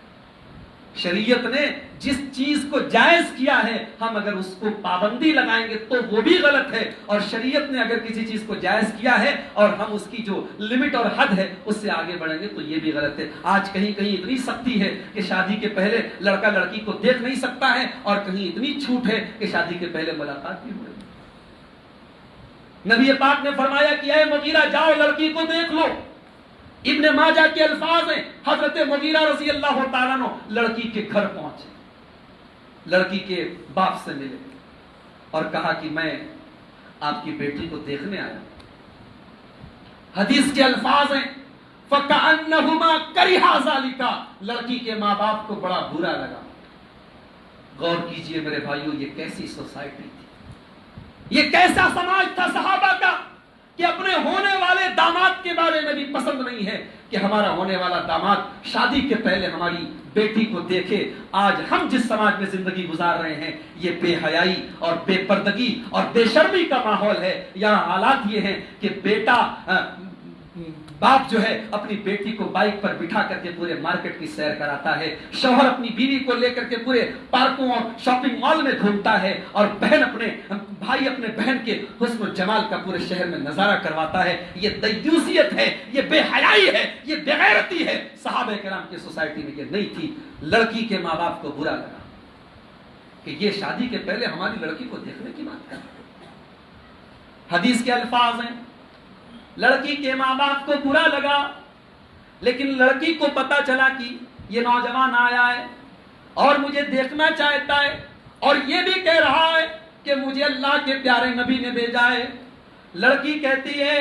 شریعت نے جس چیز کو جائز کیا ہے، ہم اگر اس کو پابندی لگائیں گے تو وہ بھی غلط ہے، اور شریعت نے اگر کسی چیز کو جائز کیا ہے اور ہم اس کی جو لمٹ اور حد ہے اس سے آگے بڑھیں گے تو یہ بھی غلط ہے۔ آج کہیں کہیں اتنی سختی ہے کہ شادی کے پہلے لڑکا لڑکی کو دیکھ نہیں سکتا ہے، اور کہیں اتنی چھوٹ ہے کہ شادی کے پہلے ملاقات بھی ہو رہی ہے۔ نبی پاک نے فرمایا کہ اے مغیرہ، جاؤ لڑکی کو دیکھ لو۔ ابن ماجہ کے الفاظ ہیں، حضرت مغیرہ رضی اللہ تعالیٰ عنہ لڑکی کے گھر پہنچے، لڑکی کے باپ سے ملے اور کہا کہ میں آپ کی بیٹی کو دیکھنے آیا۔ حدیث کے الفاظ ہیں، فَكَأَنَّهُمَا كَرِهَا ذَلِكَ، لڑکی کے ماں باپ کو بڑا برا لگا۔ غور کیجئے میرے بھائیو، یہ کیسی سوسائٹی تھی، یہ کیسا سماج تھا صحابہ کا کہ اپنے ہونے والے داماد کے بارے میں بھی پسند نہیں ہے کہ ہمارا ہونے والا داماد شادی کے پہلے ہماری بیٹی کو دیکھے۔ آج ہم جس سماج میں زندگی گزار رہے ہیں، یہ بے حیائی اور بے پردگی اور بے شرمی کا ماحول ہے۔ یہاں حالات یہ ہیں کہ بیٹا باپ جو ہے اپنی بیٹی کو بائک پر بٹھا کر کے پورے مارکیٹ کی سیر کراتا ہے، شوہر اپنی بیوی کو لے کر کے پورے پارکوں اور شاپنگ مال میں گھومتا ہے، اور بھائی اپنے بہن کے حسن و جمال کا پورے شہر میں نظارہ کرواتا ہے۔ یہ دیوسیت ہے، یہ بے حیائی ہے، یہ بے غیرتی ہے۔ صحابہ کرام کی سوسائٹی میں یہ نہیں تھی۔ لڑکی کے ماں باپ کو برا لگا کہ یہ شادی کے پہلے ہماری لڑکی کو دیکھنے کی بات ہے۔ حدیث کے الفاظ ہیں، لڑکی کے ماں باپ کو برا لگا، لیکن لڑکی کو پتا چلا کہ یہ نوجوان آیا ہے اور مجھے دیکھنا چاہتا ہے، اور یہ بھی کہہ رہا ہے کہ مجھے اللہ کے پیارے نبی نے بھیجا ہے۔ لڑکی کہتی ہے،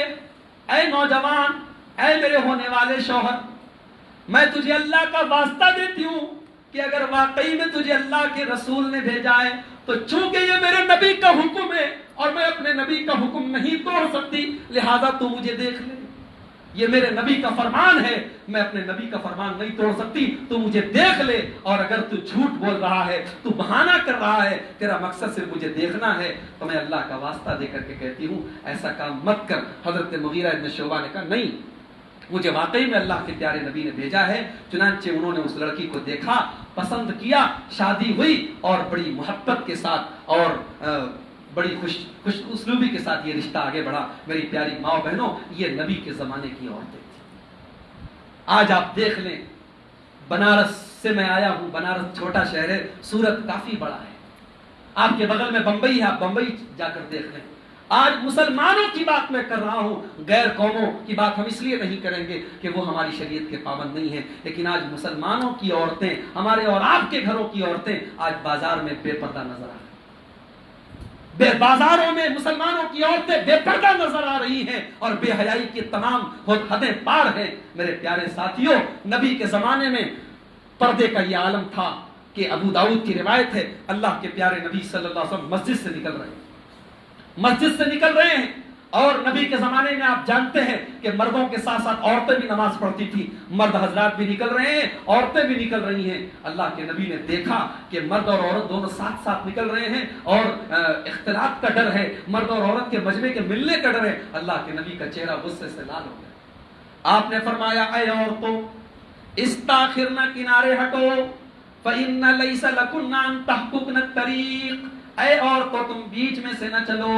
اے نوجوان، اے میرے ہونے والے شوہر، میں تجھے اللہ کا واسطہ دیتی ہوں کہ اگر واقعی میں تجھے اللہ کے رسول نے بھیجا ہے تو چونکہ یہ میرے نبی کا حکم ہے اور میں اپنے نبی کا حکم نہیں توڑ سکتی، لہذا تو مجھے دیکھ لے۔ یہ میرے نبی کا فرمان ہے، میں اپنے نبی کا فرمان نہیں توڑ سکتی، تو مجھے دیکھ لے۔ اور اگر تو جھوٹ بول رہا ہے، تو بہانہ کر رہا ہے، تیرا مقصد صرف مجھے دیکھنا ہے، تو میں اللہ کا واسطہ دے کر کے کہتی ہوں ایسا کام مت کر۔ حضرت مغیرہ ابن شعبہ نے کہا نہیں، مجھے واقعی میں اللہ کے پیارے نبی نے بھیجا ہے۔ چنانچہ انہوں نے اس لڑکی کو دیکھا، پسند کیا، شادی ہوئی، اور بڑی محبت کے ساتھ اور بڑی خوش اسلوبی کے ساتھ یہ رشتہ آگے بڑھا۔ میری پیاری ماں بہنوں، یہ نبی کے زمانے کی عورتیں تھیں۔ آج آپ دیکھ لیں، بنارس سے میں آیا ہوں، بنارس چھوٹا شہر ہے، سورت کافی بڑا ہے، آپ کے بغل میں بمبئی ہے، آپ بمبئی جا کر دیکھ لیں۔ آج مسلمانوں کی بات میں کر رہا ہوں، غیر قوموں کی بات ہم اس لیے نہیں کریں گے کہ وہ ہماری شریعت کے پابند نہیں ہیں، لیکن آج مسلمانوں کی عورتیں، ہمارے اور آپ کے گھروں کی عورتیں آج بازار میں بے پردہ نظر آ رہی ہیں، بازاروں میں مسلمانوں کی عورتیں بے پردہ نظر آ رہی ہیں اور بے حیائی کی تمام حدیں پار ہیں۔ میرے پیارے ساتھیوں، نبی کے زمانے میں پردے کا یہ عالم تھا کہ ابو داؤد کی روایت ہے، اللہ کے پیارے نبی صلی اللہ علیہ وسلم مسجد سے نکل رہے ہیں اور نبی کے زمانے میں آپ جانتے ہیں کہ مردوں کے ساتھ ساتھ عورتیں بھی نماز پڑھتی تھی، مرد حضرات بھی نکل رہے ہیں، عورتیں بھی نکل رہی ہیں۔ اللہ کے نبی نے دیکھا کہ مرد اور عورت دونوں ساتھ ساتھ نکل رہے ہیں اور اختلاط کا ڈر ہے، مرد اور عورت کے مجمع کے ملنے کا ڈر ہے۔ اللہ کے نبی کا چہرہ غصے سے لال ہو گیا۔ آپ نے فرمایا، اے عورتوں، استاخرنا، کنارے ہٹو، فَإِنَّ لَيْسَ لَكُنَّ أَن تَحْقُقْنَ الطَّرِيقَ، اے عورتوں تم بیچ میں سے نہ چلو،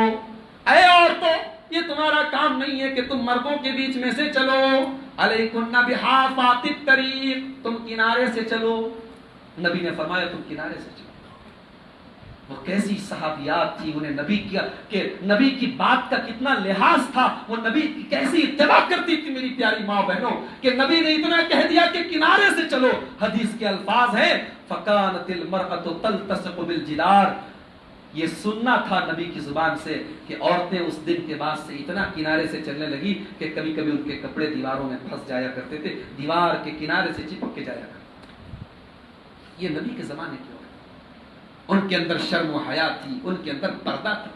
اے عورتوں یہ تمہارا کام نہیں ہے کہ تم مردوں کے بیچ میں سے چلو، علیکن بحافات الطریق، تم کنارے سے چلو۔ نبی نے فرمایا تم کنارے سے چلو۔ وہ کیسی صحابیات تھی، انہیں نبی کی بات کا کتنا لحاظ تھا، وہ نبی کی کیسی اتباع کرتی تھی میری پیاری ماں بہنوں، کہ نبی نے اتنا کہہ دیا کہ کنارے سے چلو۔ حدیث کے الفاظ ہیں، فَكَانَتِ الْمَرْأَةُ تَلْتَصِقُ بِالْجِدَارِ، یہ سننا تھا نبی کی زبان سے کہ عورتیں اس دن کے بعد سے اتنا کنارے سے چلنے لگی کہ کبھی کبھی ان کے کپڑے دیواروں میں پھنس جایا کرتے تھے، دیوار کے کنارے سے چپک کے جایا کرتے۔ یہ نبی کے زمانے کی عورت، ان کے اندر شرم و حیا تھی، ان کے اندر پردہ تھا۔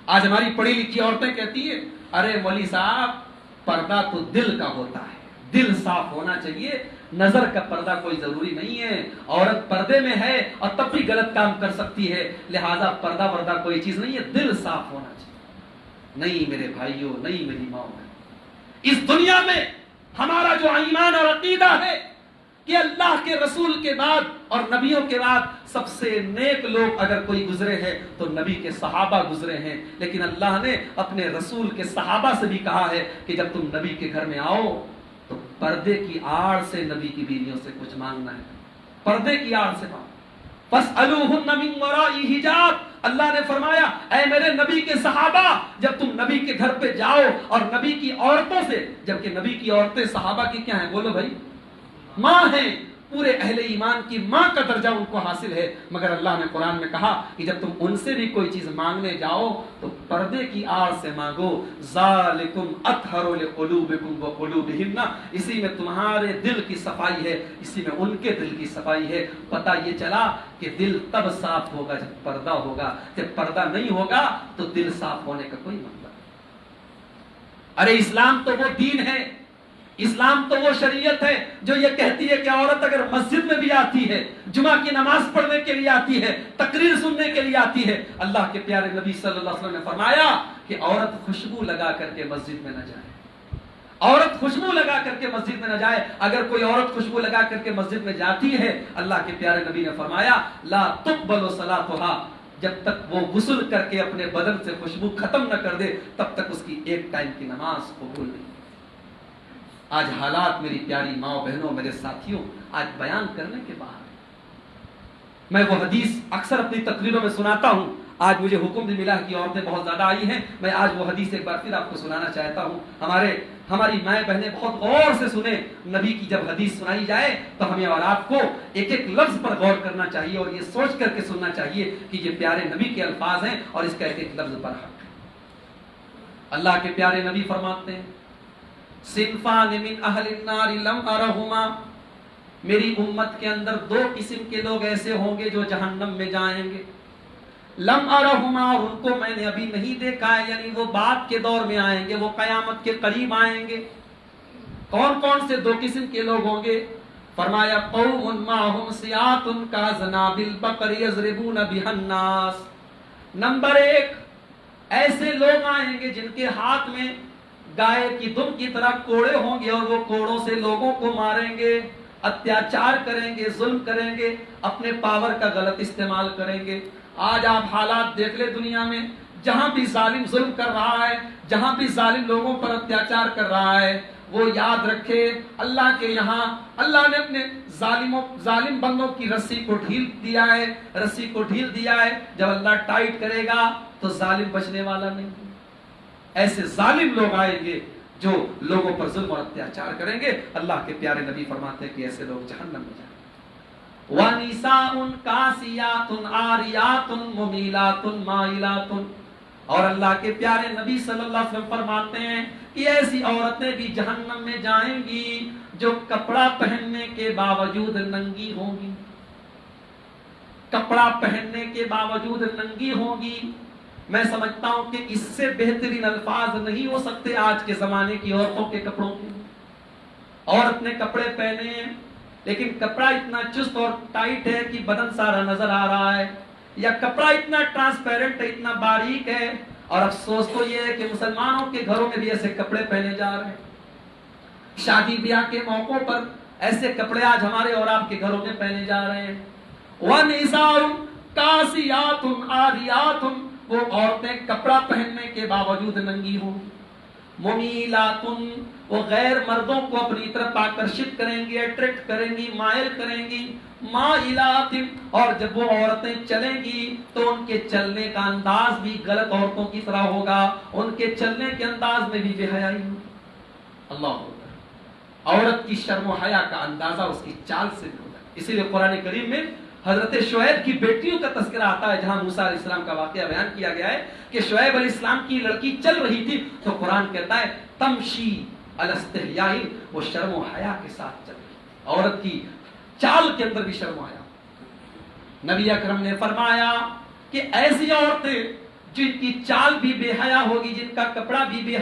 آج ہماری پڑھی لکھی عورتیں کہتی ہیں، ارے مولوی صاحب پردہ تو دل کا ہوتا ہے، دل صاف ہونا چاہیے، نظر کا پردہ کوئی ضروری نہیں ہے، عورت پردے میں ہے اور تب بھی غلط کام کر سکتی ہے، لہذا پردہ وردہ کوئی چیز نہیں ہے، دل صاف ہونا چاہیے۔ نہیں میرے بھائیوں، نہیں میری ماں، اس دنیا میں ہمارا جو ایمان اور عقیدہ ہے کہ اللہ کے رسول کے بعد اور نبیوں کے بعد سب سے نیک لوگ اگر کوئی گزرے ہیں تو نبی کے صحابہ گزرے ہیں، لیکن اللہ نے اپنے رسول کے صحابہ سے بھی کہا ہے کہ جب تم نبی کے گھر میں آؤ تو پردے کی آڑ سے نبی کی بیویوں سے کچھ مانگنا ہے، پردے کی آڑ سے مانگو۔ فَاسْأَلُوهُنَّ مِن وَرَاءِ حِجَابٍ، اللہ نے فرمایا اے میرے نبی کے صحابہ، جب تم نبی کے گھر پہ جاؤ اور نبی کی عورتوں سے، جبکہ نبی کی عورتیں صحابہ کی کیا ہیں، بولو بھائی، ماں ہیں، پورے اہل ایمان کی ماں کا درجہ ان کو حاصل ہے، مگر اللہ نے قرآن میں کہا کہ جب تم ان سے بھی کوئی چیز مانگنے جاؤ تو پردے کی آڑ سے مانگو، ذالکم اطہر لقلوبکم وقلوبہن، اسی میں تمہارے دل کی صفائی ہے، اسی میں ان کے دل کی صفائی ہے۔ پتہ یہ چلا کہ دل تب صاف ہوگا جب پردہ ہوگا، جب پردہ نہیں ہوگا تو دل صاف ہونے کا کوئی مطلب نہیں۔ ارے اسلام تو وہ دین ہے، اسلام تو وہ شریعت ہے جو یہ کہتی ہے کہ عورت اگر مسجد میں بھی آتی ہے، جمعہ کی نماز پڑھنے کے لیے آتی ہے، تقریر سننے کے لیے آتی ہے، اللہ کے پیارے نبی صلی اللہ علیہ وسلم نے فرمایا کہ عورت خوشبو لگا کر کے مسجد میں نہ جائے، عورت خوشبو لگا کر کے مسجد میں نہ جائے۔ اگر کوئی عورت خوشبو لگا کر کے مسجد میں جاتی ہے، اللہ کے پیارے نبی نے فرمایا لا تقبل صلاتها، جب تک وہ غسل کر کے اپنے بدن سے خوشبو ختم نہ کر دے تب تک اس کی ایک ٹائم کی نماز قبول نہیں۔ آج حالات میری پیاری ماں بہنوں، میرے ساتھیوں، آج بیان کرنے کے بعد میں وہ حدیث اکثر اپنی تقریروں میں سناتا ہوں، آج مجھے حکم بھی ملا کہ عورتیں بہت زیادہ آئی ہیں، میں آج وہ حدیث ایک بار پھر آپ کو سنانا چاہتا ہوں۔ ہماری مائیں بہنیں بہت غور سے سنیں، نبی کی جب حدیث سنائی جائے تو ہمیں اور آپ کو ایک ایک لفظ پر غور کرنا چاہیے اور یہ سوچ کر کے سننا چاہیے کہ یہ پیارے نبی کے الفاظ ہیں اور اس کا ایک ایک لفظ پر حق ہے۔ اللہ کے پیارے نبی فرماتے ہیں صنفان من اہل النار لم ارہما، میری امت کے اندر دو قسم کے لوگ ایسے ہوں گے جو جہنم میں جائیں گے، لم ارہما، اور ان کو میں نے ابھی نہیں دیکھا ہے، یعنی وہ بعد کے دور میں آئیں گے، وہ قیامت کے قریب آئیں گے۔ کون کون سے دو قسم کے لوگ ہوں گے؟ فرمایا قوم معہم سیات کاذناب البقر یضربون بها الناس، نمبر ایک ایسے لوگ آئیں گے جن کے ہاتھ میں گائے کی دم کی طرح کوڑے ہوں گے اور وہ کوڑوں سے لوگوں کو ماریں گے، اتیاچار کریں گے، ظلم کریں گے، اپنے پاور کا غلط استعمال کریں گے۔ آج آپ حالات دیکھ لیں دنیا میں، جہاں بھی ظالم ظلم کر رہا ہے، جہاں بھی ظالم لوگوں پر اتیاچار کر رہا ہے، وہ یاد رکھے اللہ کے یہاں اللہ نے اپنے ظالم بندوں کی رسی کو ڈھیل دیا ہے۔ جب اللہ ٹائٹ کرے گا تو ظالم بچنے والا نہیں، ایسے ظالم لوگ آئیں گے جو لوگوں پر ظلم اور اتیاچار کریں گے. اللہ کے پیارے نبی فرماتے ہیں کہ ایسے لوگ جہنم میں جائیں. وَنِسَاءٌ كَاسِيَاتٌ عَارِيَاتٌ مُمِيلَاتٌ مَائِلَاتٌ. اور اللہ کے پیارے نبی صلی اللہ علیہ وسلم فرماتے ہیں کہ ایسی عورتیں بھی جہنم میں جائیں گی جو کپڑا پہننے کے باوجود ننگی ہوں گی. کپڑا پہننے کے باوجود ننگی ہوں گی. میں سمجھتا ہوں کہ اس سے بہترین الفاظ نہیں ہو سکتے آج کے زمانے کی عورتوں کے کپڑوں کے. عورت نے کپڑے پہنے ہیں لیکن کپڑا اتنا چست اور ٹائٹ ہے کہ بدن سارا نظر آ رہا ہے, یا کپڑا اتنا ٹرانسپیرنٹ ہے, اتنا باریک ہے. اور افسوس تو یہ ہے کہ مسلمانوں کے گھروں میں بھی ایسے کپڑے پہنے جا رہے ہیں. شادی بیاہ کے موقعوں پر ایسے کپڑے آج ہمارے اور آپ کے گھروں میں پہنے جا رہے ہیں. وَنِسَاءٌ كَاسِيَاتٌ عَارِيَاتٌ. وہ عورتیں کپڑا پہننے کے باوجود ننگی ہوں. ممیلاتن. وہ غیر مردوں کو اپنی طرف آکرشت کریں گی, اٹریکٹ کریں گی, مائل کریں گی. مائلات. اور جب وہ عورتیں چلیں گی تو ان کے چلنے کا انداز بھی غلط عورتوں کی طرح ہوگا. ان کے چلنے کے انداز میں بھی بے حیائی ہوگی. اللہ اکبر. عورت کی شرم و حیا کا اندازہ اس کی چال سے بھی ہوگا. اسی لیے قرآن کریم میں حضرت شعیب کی بیٹیوں کا تذکرہ آتا ہے, جہاں موسیٰ علیہ السلام کا واقعہ بیان کیا گیا ہے کہ شعیب علیہ السلام کی لڑکی چل رہی تھی تو قرآن کہتا ہے تمشی علی استحیاء. وہ شرم و حیا کے ساتھ چل رہی. عورت کی چال کے اندر بھی شرم و حیا. نبی اکرم نے فرمایا کہ ایسی عورتیں جن کی چال بھی بے حیا ہوگی, جن کا کپڑا بھی بے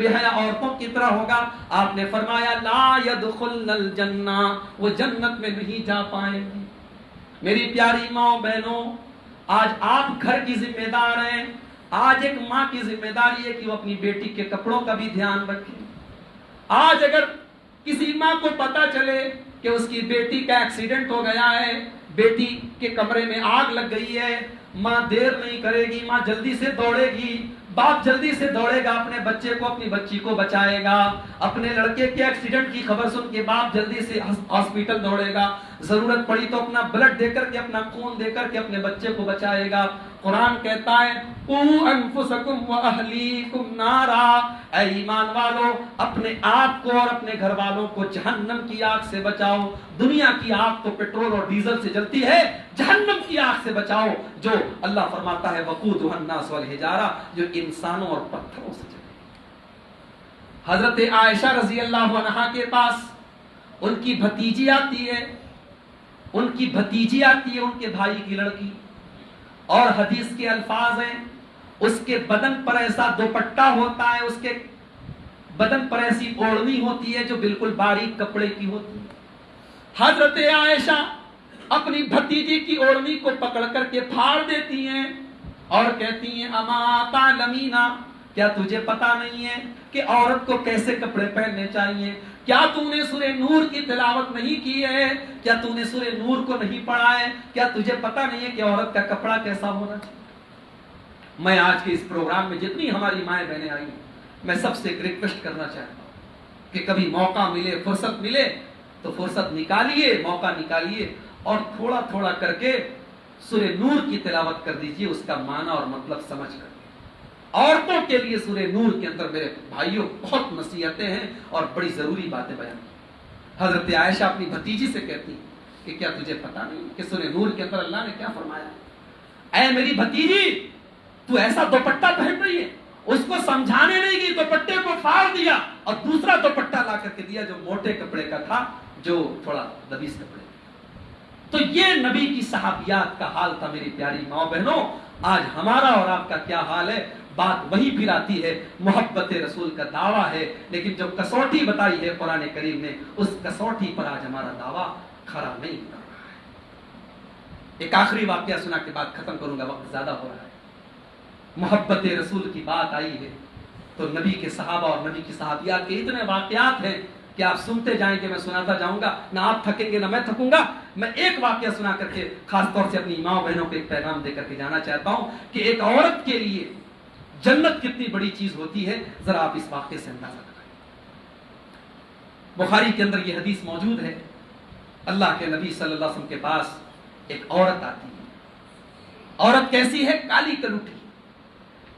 حیا عورتوں کی طرح ہوگا, آپ نے فرمایا لا يدخلن الجنہ. وہ جنت میں نہیں جا پائیں گی. میری پیاری ماں بہنوں, آج آپ گھر کی ذمہ دار ہیں. آج ایک ماں کی ذمہ داری ہے کہ وہ اپنی بیٹی کے کپڑوں کا بھی دھیان رکھے. آج اگر کسی ماں کو پتا چلے کہ اس کی بیٹی کا ایکسیڈنٹ ہو گیا ہے, بیٹی کے کمرے میں آگ لگ گئی ہے, ماں دیر نہیں کرے گی, ماں جلدی سے دوڑے گی, باپ جلدی سے دوڑے گا, اپنے بچے کو اپنی بچی کو بچائے گا. اپنے لڑکے کے ایکسیڈنٹ کی خبر سن کے باپ جلدی سے ہاسپٹل دوڑے گا. ضرورت پڑی تو اپنا بلڈ دے کر کے, اپنا خون دے کر کے اپنے بچے کو بچائے گا. قرآن کہتا ہے قُوا أَنفُسَكُمْ وَأَهْلِيكُمْ نَارًا. اے ایمان والو, اپنے آپ کو اور اپنے گھر والوں کو جہنم کی آگ سے بچاؤ. دنیا کی آگ تو پیٹرول اور ڈیزل سے جلتی ہے, جہنم کی آگ سے بچاؤ جو اللہ فرماتا ہے وقودها الناس والحجارہ, جو انسانوں اور پتھروں سے جلے. حضرت عائشہ رضی اللہ عنہا کے پاس ان کی بھتیجی آتی ہے, ان کے بھائی کی لڑکی, اور حدیث کے الفاظ ہیں اس کے بدن پر ایسا دوپٹہ ہوتا ہے, اس کے بدن پر ایسی اوڑھنی ہوتی ہے جو بالکل باریک کپڑے کی ہوتی ہے. حضرت عائشہ اپنی بھتیجی کی اوڑھنی کو پکڑ کر کے پھاڑ دیتی ہیں اور کہتی ہیں اما تعلمینا, کیا تجھے پتا نہیں ہے کہ عورت کو کیسے کپڑے پہننے چاہیے؟ کیا تو نے سورہ نور کی تلاوت نہیں کی ہے؟ کیا تو نے سورہ نور کو نہیں پڑھا ہے؟ کیا تجھے پتا نہیں ہے کہ عورت کا کپڑا کیسا ہونا چاہیے؟ میں آج کے اس پروگرام میں جتنی ہماری مائیں بہنیں آئی ہیں, میں سب سے ایک ریکویسٹ کرنا چاہتا ہوں کہ کبھی موقع ملے, فرصت ملے تو فرصت نکالیے, موقع نکالیے اور تھوڑا تھوڑا کر کے سورہ نور کی تلاوت کر دیجئے, اس کا معنی اور مطلب سمجھ کر. عورتوں کے لیے سورہ نور کے اندر میرے بھائیوں بہت نصیحتیں ہیں اور بڑی ضروری باتیں بیان کی. حضرت عائشہ اپنی بھتیجی سے کہتی کہ کیا تجھے پتا نہیں کہ سورہ نور کے اندر اللہ نے کیا فرمایا؟ اے میری بھتیجی, تو ایسا دوپٹہ پہن رہی ہے. اس کو سمجھانے نہیں گئی, دوپٹے کو پھاڑ دیا اور دوسرا دوپٹہ لا کر کے دیا جو موٹے کپڑے کا تھا, جو تھوڑا دبیس کپڑے. تو یہ نبی کی صحابیات کا حال تھا. میری پیاری ماں بہنوں, آج ہمارا اور آپ کا کیا حال ہے؟ بات وہی پھر آتی ہے, محبت رسول کا دعویٰ ہے, لیکن جو کسوٹی بتائی ہے قرآن کریم نے, اس کسوٹی پر آج ہمارا دعویٰ کھڑا نہیں کر رہا ہے. ایک آخری واقعہ سنا کے بعد ختم کروں گا, وقت زیادہ ہو رہا ہے. محبت رسول کی بات آئی ہے تو نبی کے صحابہ اور نبی کی صحابیات کے اتنے واقعات ہیں کہ آپ سنتے جائیں گے, میں سناتا جاؤں گا, نہ آپ تھکیں گے نہ میں تھکوں گا. میں ایک واقعہ سنا کر کے خاص طور سے اپنی ماں بہنوں کو ایک پیغام دے کر کے جانا چاہتا ہوں کہ ایک عورت کے لیے جنت کتنی بڑی چیز ہوتی ہے. ذرا آپ اس واقعے سے اندازہ لگائیں. بخاری کے اندر یہ حدیث موجود ہے. اللہ کے نبی صلی اللہ علیہ وسلم کے پاس ایک عورت آتی ہے. عورت کیسی ہے؟ کالی کلوٹی,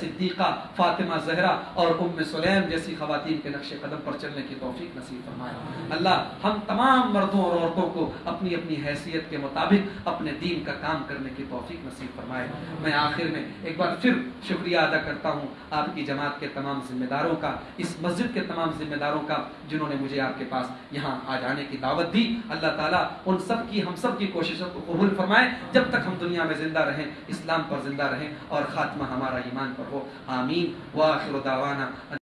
صدیقہ، فاطمہ زہرا اور ام سلیم جیسی خواتین کے نقش قدم پر چلنے کی توفیق نصیب فرمائے۔ اللہ ہم تمام مردوں اور عورتوں کو اپنی اپنی حیثیت کے مطابق اپنے دین کا کام کرنے کی توفیق نصیب فرمائے۔ میں آخر میں ایک بار پھر شکریہ ادا کرتا ہوں آپ کی جماعت کے تمام ذمہ داروں کا، اس مسجد کے تمام ذمہ داروں کا جنہوں نے مجھے آپ کے پاس یہاں آ جانے کی دعوت دی۔ اللہ تعالیٰ ان سب کی، ہم سب کی کوششوں کو قبول فرمائے، جب تک ہم دنیا میں زندہ رہیں اسلام پر زندہ رہیں اور خاتمہ ہمارا ایمان پر ہو۔ آمین۔ وآخر دعوانا